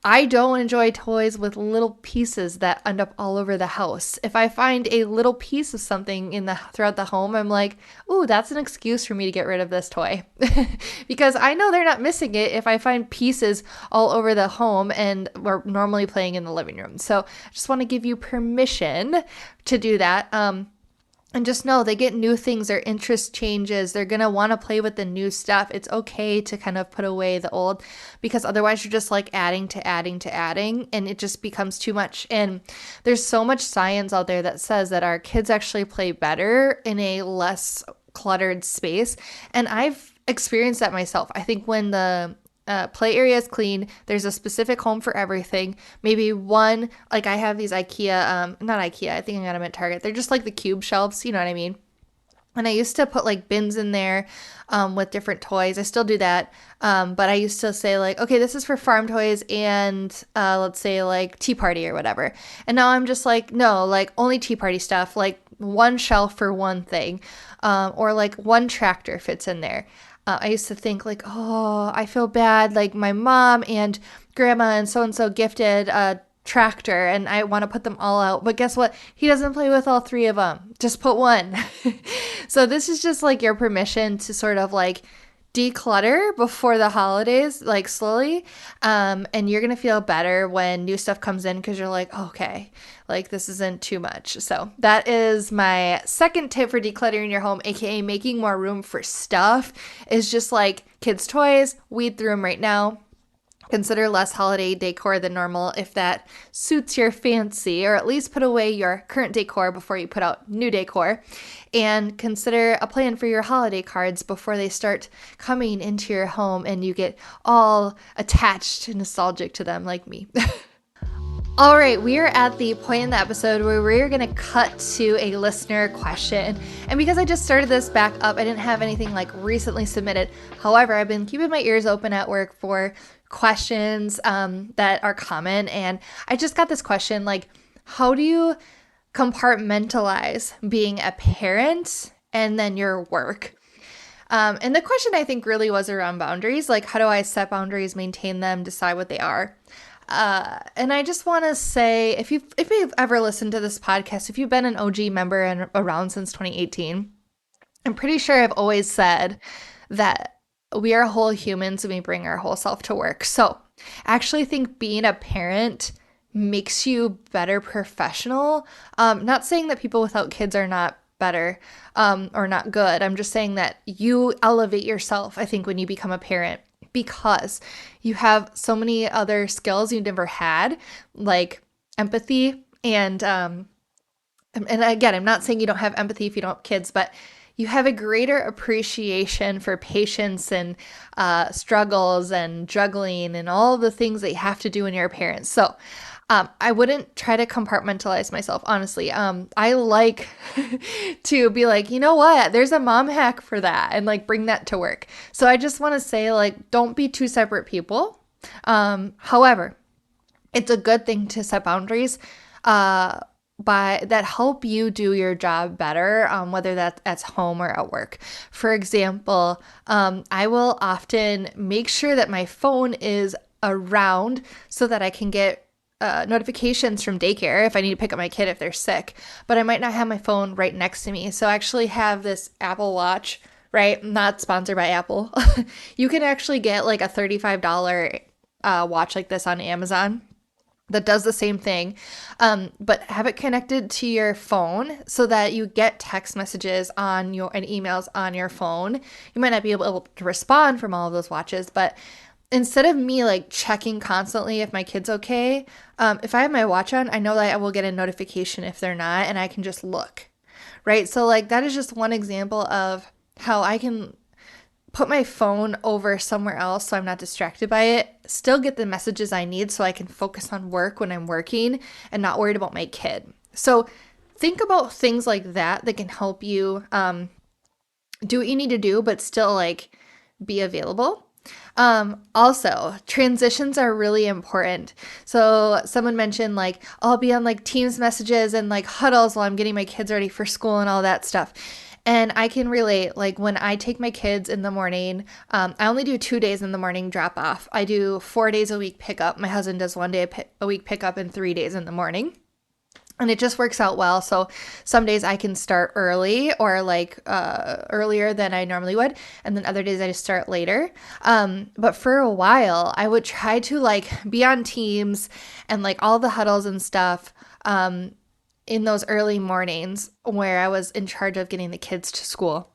I don't enjoy toys with little pieces that end up all over the house. If I find a little piece of something throughout the home, I'm like, ooh, that's an excuse for me to get rid of this toy. Because I know they're not missing it if I find pieces all over the home and we're normally playing in the living room. So I just want to give you permission to do that. And just know they get new things, their interest changes, they're going to want to play with the new stuff. It's okay to kind of put away the old, because otherwise you're just like adding to adding to adding, and it just becomes too much. And there's so much science out there that says that our kids actually play better in a less cluttered space. And I've experienced that myself. I think when the play area is clean, there's a specific home for everything. Maybe one, like I have these IKEA, not IKEA, I think I got them at Target. They're just like the cube shelves, you know what I mean? And I used to put like bins in there with different toys. I still do that. But I used to say like, okay, this is for farm toys and let's say like Tea Party or whatever. And now I'm just like, no, like only Tea Party stuff, like one shelf for one thing, or like one tractor fits in there. I used to think like, oh, I feel bad. Like my mom and grandma and so gifted a tractor and I want to put them all out. But guess what? He doesn't play with all three of them. Just put one. So this is just like your permission to sort of like declutter before the holidays, like slowly. And you're going to feel better when new stuff comes in because you're like, okay, like this isn't too much. So that is my second tip for decluttering your home, aka making more room for stuff, is just like kids' toys, weed through them right now. Consider less holiday decor than normal if that suits your fancy, or at least put away your current decor before you put out new decor. And consider a plan for your holiday cards before they start coming into your home and you get all attached and nostalgic to them like me. All right, we are at the point in the episode where we're going to cut to a listener question. And because I just started this back up, I didn't have anything like recently submitted. However, I've been keeping my ears open at work for questions that are common. And I just got this question, like, how do you compartmentalize being a parent and then your work? And the question I think really was around boundaries. Like, how do I set boundaries, maintain them, decide what they are? And I just want to say, if you've ever listened to this podcast, if you've been an OG member and around since 2018, I'm pretty sure I've always said that we are whole humans and we bring our whole self to work. So I actually think being a parent makes you better professional. Not saying that people without kids are not better or not good. I'm just saying that you elevate yourself, I think, when you become a parent, because you have so many other skills you never had, like empathy. And again, I'm not saying you don't have empathy if you don't have kids, but you have a greater appreciation for patience and struggles and juggling and all the things that you have to do when you're a parent. So I wouldn't try to compartmentalize myself, honestly. I like to be like, you know what? There's a mom hack for that, and like bring that to work. So I just want to say, like, don't be two separate people. However, it's a good thing to set boundaries that help you do your job better, whether that's at home or at work. For example, I will often make sure that my phone is around so that I can get notifications from daycare if I need to pick up my kid if they're sick, but I might not have my phone right next to me. So I actually have this Apple Watch, right? Not sponsored by Apple. You can actually get like a $35 watch like this on Amazon that does the same thing, but have it connected to your phone so that you get text messages and emails on your phone. You might not be able to respond from all of those watches, but instead of me like checking constantly if my kid's okay, if I have my watch on, I know that I will get a notification if they're not, and I can just look, right? So like that is just one example of how I can put my phone over somewhere else so I'm not distracted by it, still get the messages I need so I can focus on work when I'm working and not worried about my kid. So think about things like that can help you do what you need to do, but still like be available. Also, transitions are really important. So someone mentioned like, I'll be on like Teams messages and like huddles while I'm getting my kids ready for school and all that stuff. And I can relate, like when I take my kids in the morning, I only do 2 days in the morning drop off. I do 4 days a week pickup. My husband does 1 day a week pickup and 3 days in the morning. And it just works out well. So some days I can start early or like earlier than I normally would. And then other days I just start later. But for a while, I would try to like be on Teams and like all the huddles and stuff in those early mornings where I was in charge of getting the kids to school.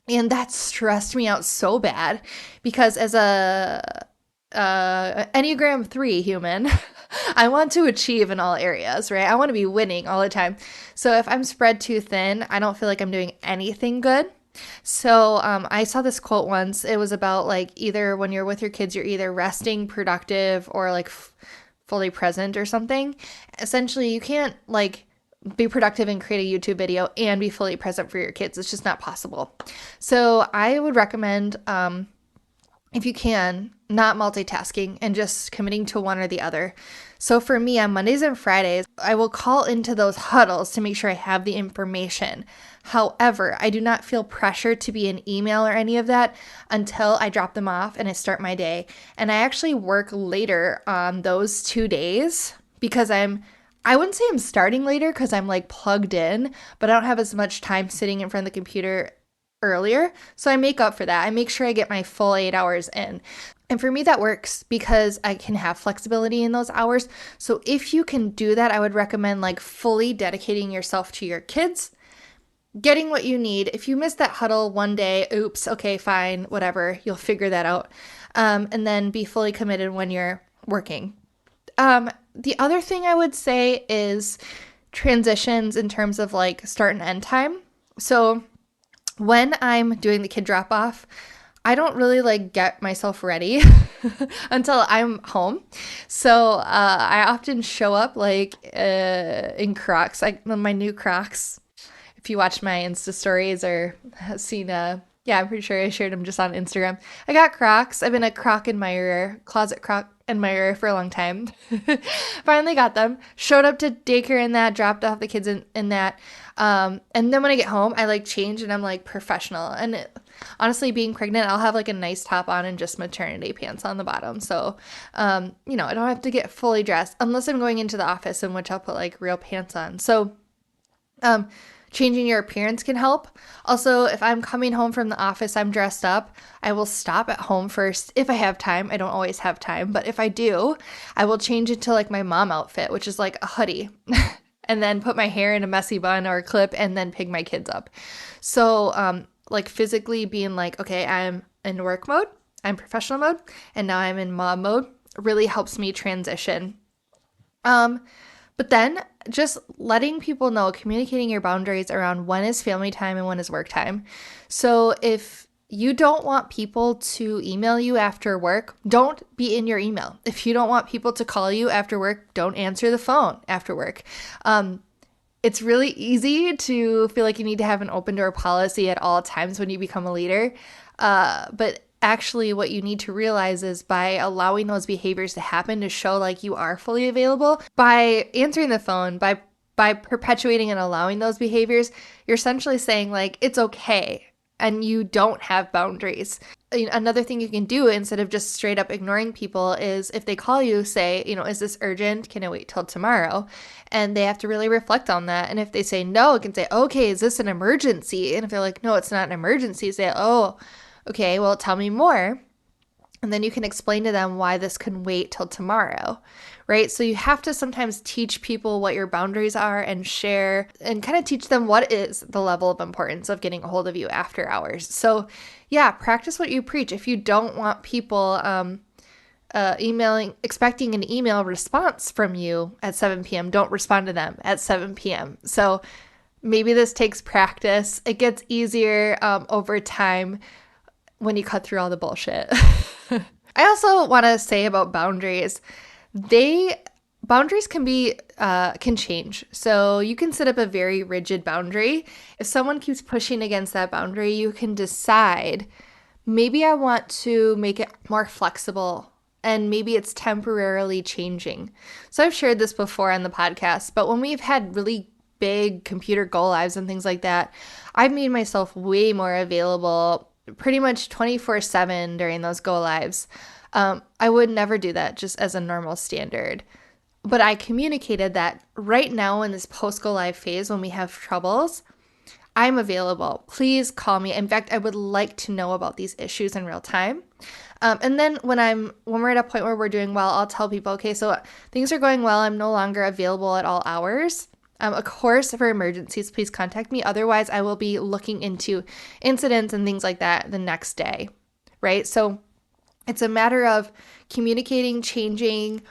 And that stressed me out so bad because as a Enneagram 3 human, I want to achieve in all areas, right? I want to be winning all the time. So if I'm spread too thin, I don't feel like I'm doing anything good. So I saw this quote once. It was about like either when you're with your kids, you're either resting, productive, or like fully present or something. Essentially, you can't like be productive and create a YouTube video and be fully present for your kids. It's just not possible. So I would recommend, if you can, not multitasking and just committing to one or the other. So for me, on Mondays and Fridays, I will call into those huddles to make sure I have the information. However, I do not feel pressure to be an email or any of that until I drop them off and I start my day. And I actually work later on those 2 days because I wouldn't say I'm starting later because I'm like plugged in, but I don't have as much time sitting in front of the computer earlier. So I make up for that. I make sure I get my full 8 hours in. And for me, that works because I can have flexibility in those hours. So if you can do that, I would recommend like fully dedicating yourself to your kids, getting what you need. If you miss that huddle one day, oops, okay, fine, whatever, you'll figure that out. And then be fully committed when you're working. The other thing I would say is transitions in terms of like start and end time. So when I'm doing the kid drop off, I don't really like get myself ready until I'm home. So I often show up like in Crocs, like my new Crocs. If you watch my Insta stories or seen I'm pretty sure I shared them just on Instagram. I got Crocs. I've been a Croc admirer, closet Croc admirer for a long time. Finally got them. Showed up to daycare in that, dropped off the kids in that. And then when I get home, I like change and I'm like professional. And honestly, being pregnant, I'll have like a nice top on and just maternity pants on the bottom. So, I don't have to get fully dressed unless I'm going into the office, in which I'll put like real pants on. So, changing your appearance can help. Also, if I'm coming home from the office, I'm dressed up, I will stop at home first if I have time. I don't always have time, but if I do, I will change it to like my mom outfit, which is like a hoodie, and then put my hair in a messy bun or a clip and then pick my kids up. So, like physically being like, okay, I'm in work mode, I'm professional mode, and now I'm in mom mode really helps me transition. But then just letting people know, communicating your boundaries around when is family time and when is work time. So if you don't want people to email you after work, don't be in your email. If you don't want people to call you after work, don't answer the phone after work. It's really easy to feel like you need to have an open door policy at all times when you become a leader. But actually what you need to realize is by allowing those behaviors to happen to show like you are fully available, by answering the phone, by perpetuating and allowing those behaviors, you're essentially saying like, it's okay. And you don't have boundaries. Another thing you can do instead of just straight up ignoring people is if they call you, say, is this urgent? Can I wait till tomorrow? And they have to really reflect on that. And if they say no, you can say, okay, is this an emergency? And if they're like, no, it's not an emergency, say, oh, okay, well, tell me more. And then you can explain to them why this can wait till tomorrow, right? So you have to sometimes teach people what your boundaries are and share and kind of teach them what is the level of importance of getting a hold of you after hours. So yeah, practice what you preach. If you don't want people expecting an email response from you at 7 p.m., don't respond to them at 7 p.m. So maybe this takes practice. It gets easier over time when you cut through all the bullshit. I also want to say about boundaries, boundaries can change. So you can set up a very rigid boundary. If someone keeps pushing against that boundary, you can decide, maybe I want to make it more flexible and maybe it's temporarily changing. So I've shared this before on the podcast, but when we've had really big computer go lives and things like that, I've made myself way more available pretty much 24/7 during those go lives. I would never do that just as a normal standard. But I communicated that right now in this post go live phase when we have troubles, I'm available. Please call me. In fact, I would like to know about these issues in real time. And then when we're at a point where we're doing well, I'll tell people, okay, so things are going well. I'm no longer available at all hours. Of course, for emergencies, please contact me. Otherwise, I will be looking into incidents and things like that the next day, right? So it's a matter of communicating, changing,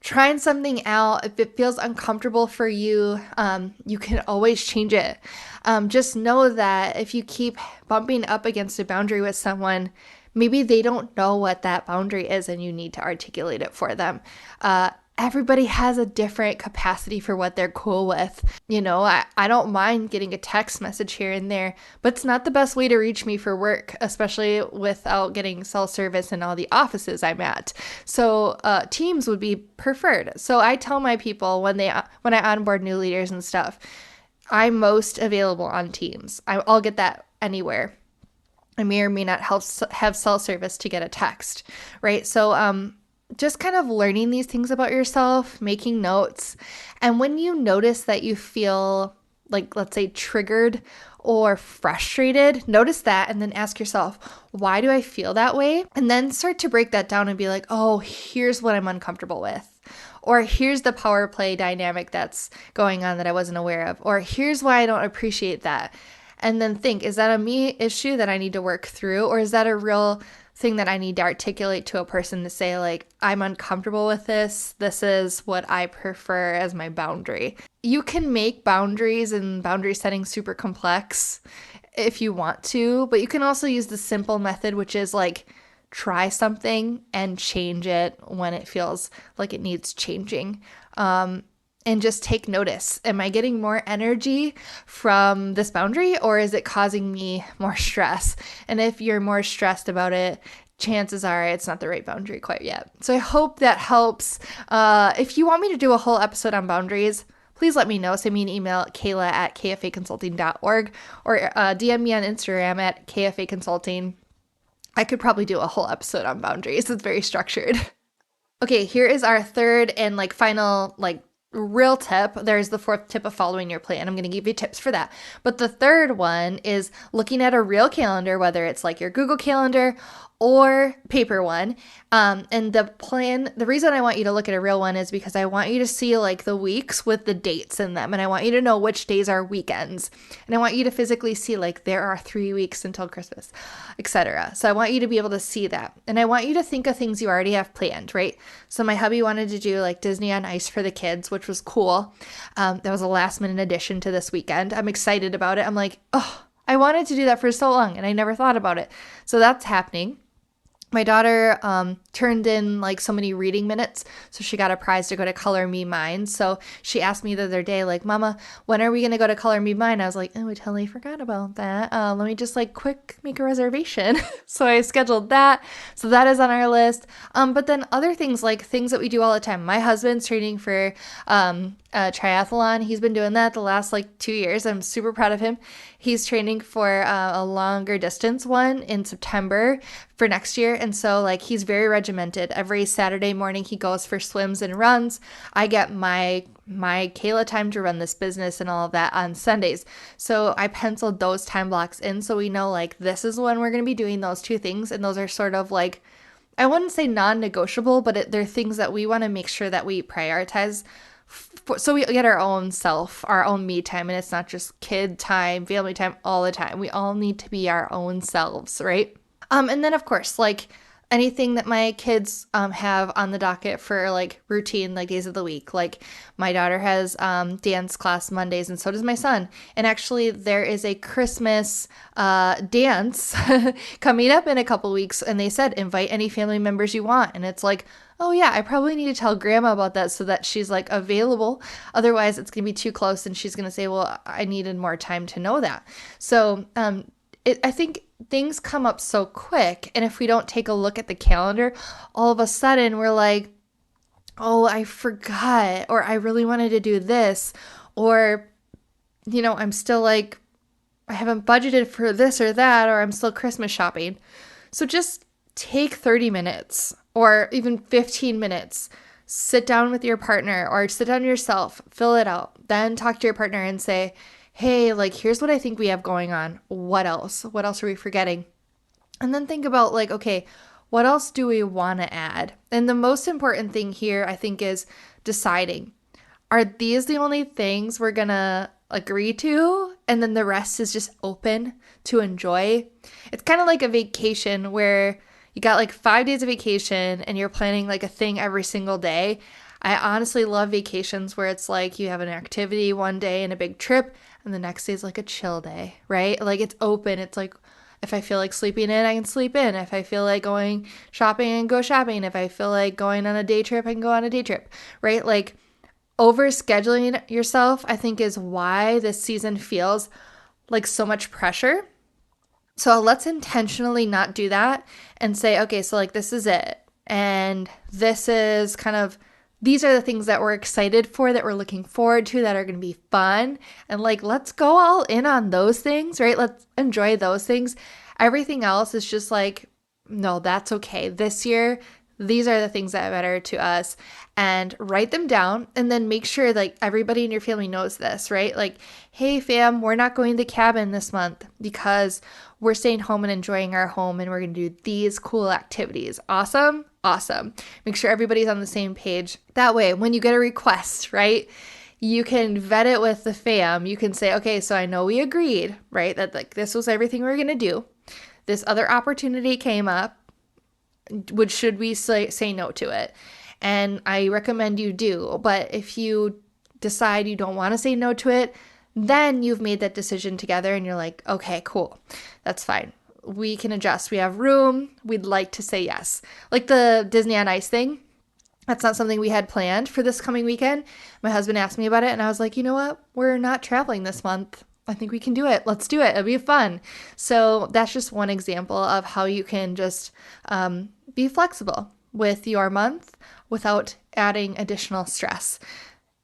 trying something out. If it feels uncomfortable for you, you can always change it. Just know that if you keep bumping up against a boundary with someone, maybe they don't know what that boundary is and you need to articulate it for them. Everybody has a different capacity for what they're cool with. I don't mind getting a text message here and there, but it's not the best way to reach me for work, especially without getting cell service in all the offices I'm at. So Teams would be preferred. So I tell my people when I onboard new leaders and stuff, I'm most available on Teams. I'll get that anywhere. I may or may not have cell service to get a text, right? So just kind of learning these things about yourself, making notes. And when you notice that you feel like, let's say, triggered or frustrated, notice that and then ask yourself, why do I feel that way? And then start to break that down and be like, oh, here's what I'm uncomfortable with. Or here's the power play dynamic that's going on that I wasn't aware of. Or here's why I don't appreciate that. And then think, is that a me issue that I need to work through? Or is that a real thing that I need to articulate to a person to say, like, I'm uncomfortable with this. This is what I prefer as my boundary. You can make boundaries and boundary setting super complex if you want to, but you can also use the simple method, which is like, try something and change it when it feels like it needs changing. And just take notice. Am I getting more energy from this boundary or is it causing me more stress? And if you're more stressed about it, chances are it's not the right boundary quite yet. So I hope that helps. If you want me to do a whole episode on boundaries, please let me know. Send me an email at kayla@kfaconsulting.org or DM me on Instagram at kfaconsulting. I could probably do a whole episode on boundaries. It's very structured. Okay, here is our third and final real tip. There's the fourth tip of following your plan. I'm going to give you tips for that. But the third one is looking at a real calendar, whether it's like your Google Calendar or paper one. And the reason I want you to look at a real one is because I want you to see like the weeks with the dates in them. And I want you to know which days are weekends. And I want you to physically see like there are 3 weeks until Christmas, etc. So I want you to be able to see that. And I want you to think of things you already have planned, right? So my hubby wanted to do like Disney on Ice for the kids, which was cool. That was a last minute addition to this weekend. I'm excited about it. I'm like, oh, I wanted to do that for so long and I never thought about it. So that's happening. My daughter turned in like so many reading minutes, so she got a prize to go to Color Me Mine. So she asked me the other day, like, Mama, when are we going to go to Color Me Mine? I was like, oh, I totally forgot about that. Let me just like quick make a reservation. So I scheduled that. So that is on our list. But then other things, like things that we do all the time. My husband's training for a triathlon. He's been doing that the last like 2 years. I'm super proud of him. He's training for a longer distance one in September for next year. And so like he's very regimented. Every Saturday morning he goes for swims and runs. I get my Kayla time to run this business and all of that on Sundays. So I penciled those time blocks in so we know like this is when we're going to be doing those two things. And those are sort of like, I wouldn't say non-negotiable, but they're things that we want to make sure that we prioritize so we get our own self, our own me time, and it's not just kid time, family time all the time. We all need to be our own selves, right? And then of course, like anything that my kids have on the docket for like routine, like days of the week. Like my daughter has dance class Mondays and so does my son. And actually there is a Christmas dance coming up in a couple weeks. And they said, invite any family members you want. And it's like, oh yeah, I probably need to tell grandma about that so that she's like available. Otherwise it's going to be too close and she's going to say, well, I needed more time to know that. So I think things come up so quick. And if we don't take a look at the calendar, all of a sudden we're like, oh, I forgot, or I really wanted to do this, or, you know, I'm still like, I haven't budgeted for this or that, or I'm still Christmas shopping. So just take 30 minutes or even 15 minutes, sit down with your partner or sit down yourself, fill it out, then talk to your partner and say, hey, like, here's what I think we have going on. What else? What else are we forgetting? And then think about like, okay, what else do we want to add? And the most important thing here, I think, is deciding, are these the only things we're going to agree to? And then the rest is just open to enjoy. It's kind of like a vacation where you got like 5 days of vacation and you're planning like a thing every single day. I honestly love vacations where it's like you have an activity one day and a big trip, and the next day is like a chill day, right? Like it's open. It's like if I feel like sleeping in, I can sleep in. If I feel like going shopping, I can go shopping. If I feel like going on a day trip, I can go on a day trip, right? Like overscheduling yourself, I think, is why this season feels like so much pressure. So let's intentionally not do that and say, okay, so like this is it. And this is kind of, these are the things that we're excited for, that we're looking forward to, that are going to be fun. And like, let's go all in on those things, right? Let's enjoy those things. Everything else is just like, no, that's okay. This year, these are the things that matter to us, and write them down and then make sure like everybody in your family knows this, right? Like, hey fam, we're not going to the cabin this month because we're staying home and enjoying our home and we're going to do these cool activities. Awesome. Awesome. Make sure everybody's on the same page. That way, when you get a request, right, you can vet it with the fam. You can say, okay, so I know we agreed, right, that like this was everything we were going to do. This other opportunity came up. Should we say no to it? And I recommend you do. But if you decide you don't want to say no to it, then you've made that decision together and you're like, okay, cool. That's fine. We can adjust. We have room. We'd like to say yes. Like the Disney on Ice thing. That's not something we had planned for this coming weekend. My husband asked me about it and I was like, you know what? We're not traveling this month. I think we can do it. Let's do it. It'll be fun. So that's just one example of how you can just be flexible with your month without adding additional stress.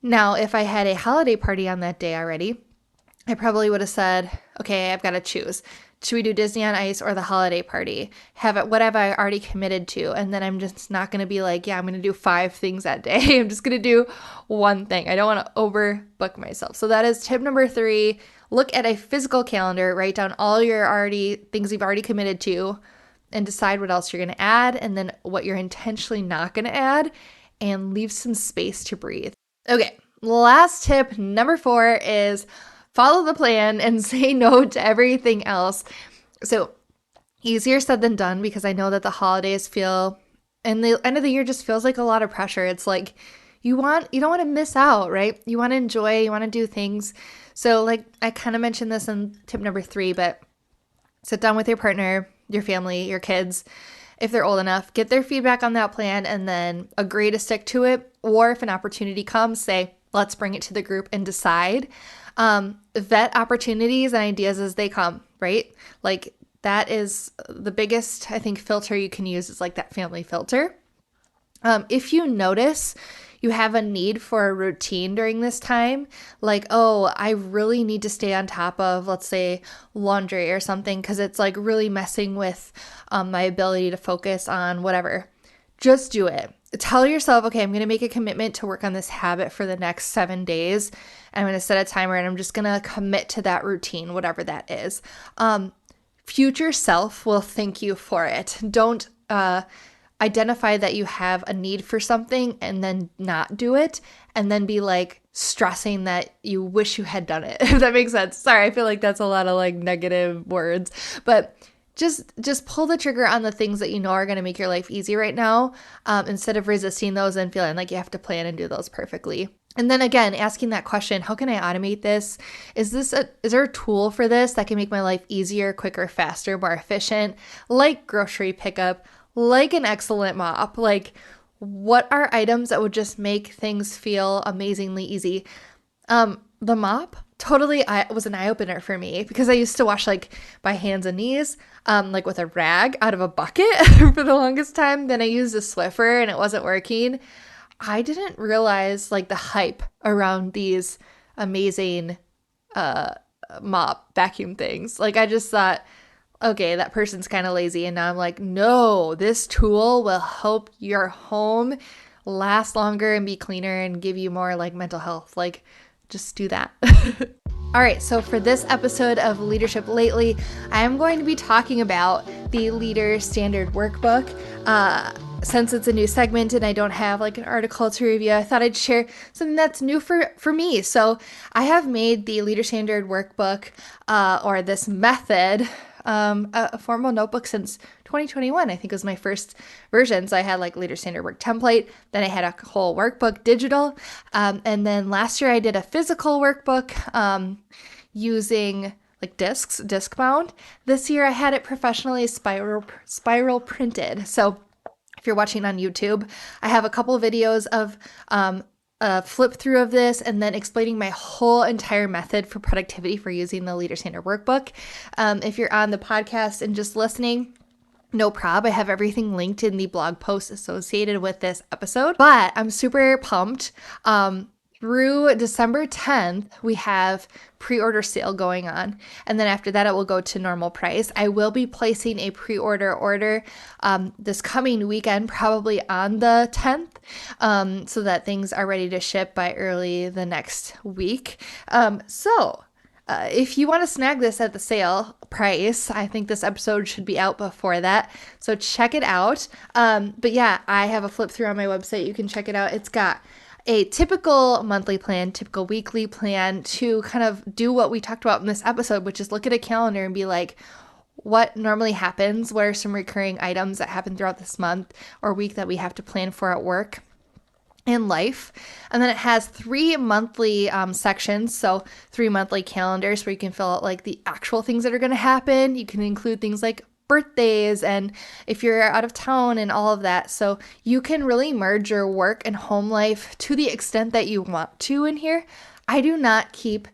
Now, if I had a holiday party on that day already, I probably would have said, okay, I've got to choose. Should we do Disney on Ice or the holiday party? What have I already committed to? And then I'm just not going to be like, yeah, I'm going to do 5 things that day. I'm just going to do one thing. I don't want to overbook myself. So that is tip number 3. Look at a physical calendar, write down all your things you've already committed to, and decide what else you're going to add and then what you're intentionally not going to add, and leave some space to breathe. Okay, last tip, number 4, is follow the plan and say no to everything else. So easier said than done, because I know that the holidays feel, and the end of the year just feels like a lot of pressure. It's like you don't want to miss out, right? You want to enjoy, you want to do things. So like I kind of mentioned this in tip number 3, but sit down with your partner, your family, your kids, if they're old enough, get their feedback on that plan and then agree to stick to it. Or if an opportunity comes, say, let's bring it to the group and decide. Vet opportunities and ideas as they come, right? Like that is the biggest, I think, filter you can use is like that family filter. If you notice you have a need for a routine during this time, like, oh, I really need to stay on top of, let's say, laundry or something, because it's like really messing with my ability to focus on whatever, just do it. Tell yourself, okay, I'm going to make a commitment to work on this habit for the next 7 days. I'm going to set a timer and I'm just going to commit to that routine, whatever that is. Future self will thank you for it. Don't identify that you have a need for something and then not do it and then be like stressing that you wish you had done it, if that makes sense. Sorry, I feel like that's a lot of like negative words, but just pull the trigger on the things that you know are going to make your life easy right now, instead of resisting those and feeling like you have to plan and do those perfectly. And then again, asking that question, how can I automate this? Is there a tool for this that can make my life easier, quicker, faster, more efficient, like grocery pickup, like an excellent mop? Like, what are items that would just make things feel amazingly easy? The mop totally was an eye-opener for me, because I used to wash like by hands and knees, like with a rag out of a bucket for the longest time. Then I used a Swiffer and it wasn't working. I didn't realize like the hype around these amazing mop vacuum things. Like I just thought, okay, that person's kind of lazy. And now I'm like, no, this tool will help your home last longer and be cleaner and give you more like mental health. Like, just do that. All right, so for this episode of Leadership Lately, I am going to be talking about the Leader Standard Workbook. Since it's a new segment and I don't have like an article to review, I thought I'd share something that's new for me. So I have made the Leader Standard Workbook, or this method, a formal notebook since 2021. I think was my first version. So I had like Leader Standard Work template, then I had a whole workbook digital, and then last year I did a physical workbook using like disc bound. This year I had it professionally spiral printed. So if you're watching on YouTube, I have a couple of videos of a flip through of this and then explaining my whole entire method for productivity for using the Leader Standard Workbook. If you're on the podcast and just listening, no prob. I have everything linked in the blog post associated with this episode, but I'm super pumped. Through December 10th, we have pre-order sale going on. And then after that, it will go to normal price. I will be placing a pre-order order this coming weekend, probably on the 10th, so that things are ready to ship by early the next week. If you want to snag this at the sale price, I think this episode should be out before that. So check it out. But yeah, I have a flip through on my website. You can check it out. It's got a typical monthly plan, typical weekly plan to kind of do what we talked about in this episode, which is look at a calendar and be like, what normally happens? What are some recurring items that happen throughout this month or week that we have to plan for at work and life? And then it has 3 monthly sections, so 3 monthly calendars where you can fill out like the actual things that are going to happen. You can include things like birthdays and if you're out of town and all of that. So you can really merge your work and home life to the extent that you want to in here. I do not keep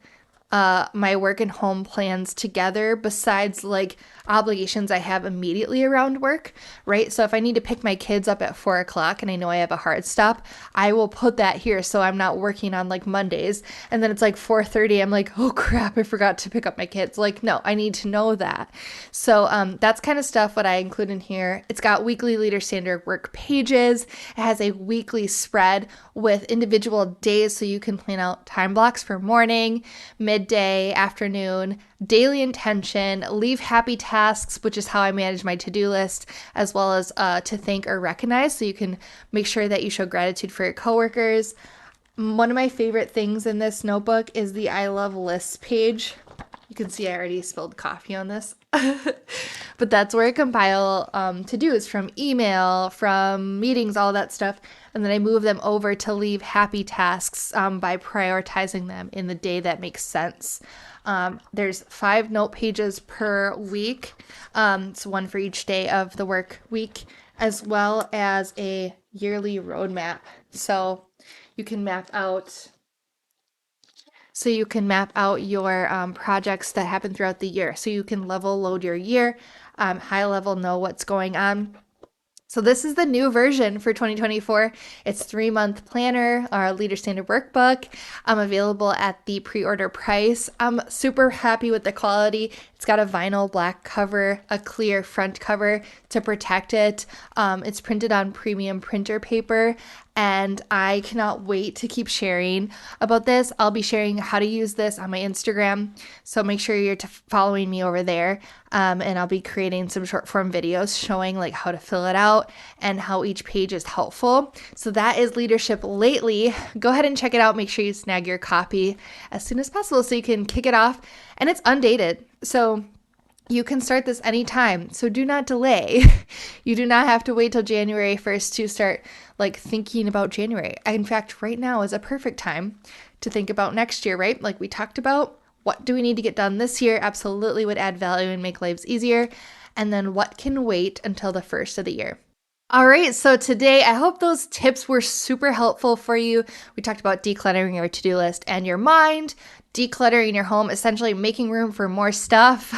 my work and home plans together besides like obligations I have immediately around work, right? So if I need to pick my kids up at 4 o'clock and I know I have a hard stop, I will put that here so I'm not working on like Mondays. And then it's like 4:30. I'm like, oh crap, I forgot to pick up my kids. Like, no, I need to know that. So that's kind of stuff what I include in here. It's got weekly Leader Standard Work pages. It has a weekly spread with individual days so you can plan out time blocks for morning, midday, midday, afternoon, daily intention, leave happy tasks, which is how I manage my to-do list, as well as to thank or recognize. So you can make sure that you show gratitude for your coworkers. One of my favorite things in this notebook is the I love lists page. You can see I already spilled coffee on this. But that's where I compile to-dos from email, from meetings, all that stuff. And then I move them over to leave happy tasks by prioritizing them in the day that makes sense. There's 5 note pages per week. So one for each day of the work week, as well as a yearly roadmap. So you can map out your projects that happen throughout the year. So you can level load your year, high level know what's going on. So this is the new version for 2024. It's 3-month planner, our Leader Standard Workbook. Available at the pre-order price. I'm super happy with the quality. It's got a vinyl black cover, a clear front cover to protect it. It's printed on premium printer paper, and I cannot wait to keep sharing about this. I'll be sharing how to use this on my Instagram, so make sure you're following me over there. And I'll be creating some short form videos showing like how to fill it out and how each page is helpful. So that is Leadership Lately. Go ahead and check it out. Make sure you snag your copy as soon as possible so you can kick it off. And it's undated, so you can start this anytime. So do not delay. You do not have to wait till January 1st to start like thinking about January. In fact, right now is a perfect time to think about next year, right? Like we talked about, what do we need to get done this year? Absolutely would add value and make lives easier. And then what can wait until the first of the year? All right, so today I hope those tips were super helpful for you. We talked about decluttering your to-do list and your mind, decluttering your home, essentially making room for more stuff,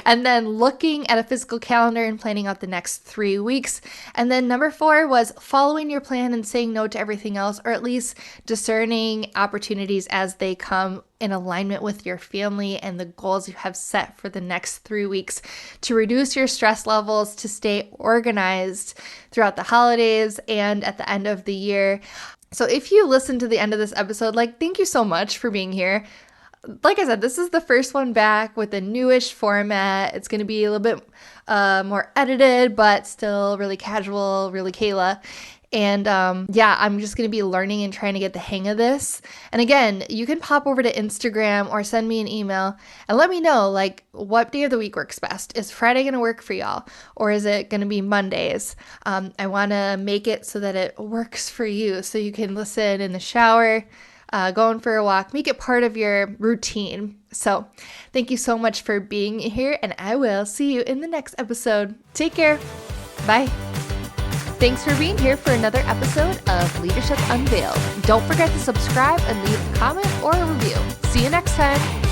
and then looking at a physical calendar and planning out the next 3 weeks. And then number 4 was following your plan and saying no to everything else, or at least discerning opportunities as they come in alignment with your family and the goals you have set for the next 3 weeks to reduce your stress levels, to stay organized throughout the holidays and at the end of the year. So if you listen to the end of this episode, like, thank you so much for being here. Like I said, this is the first one back with a newish format. It's going to be a little bit more edited, but still really casual, really Kayla. And I'm just going to be learning and trying to get the hang of this. And again, you can pop over to Instagram or send me an email and let me know, like, what day of the week works best. Is Friday going to work for y'all? Or is it going to be Mondays? I want to make it so that it works for you, so you can listen in the shower, going for a walk, make it part of your routine. So thank you so much for being here, and I will see you in the next episode. Take care. Bye. Thanks for being here for another episode of Leadership Unveiled. Don't forget to subscribe and leave a comment or a review. See you next time.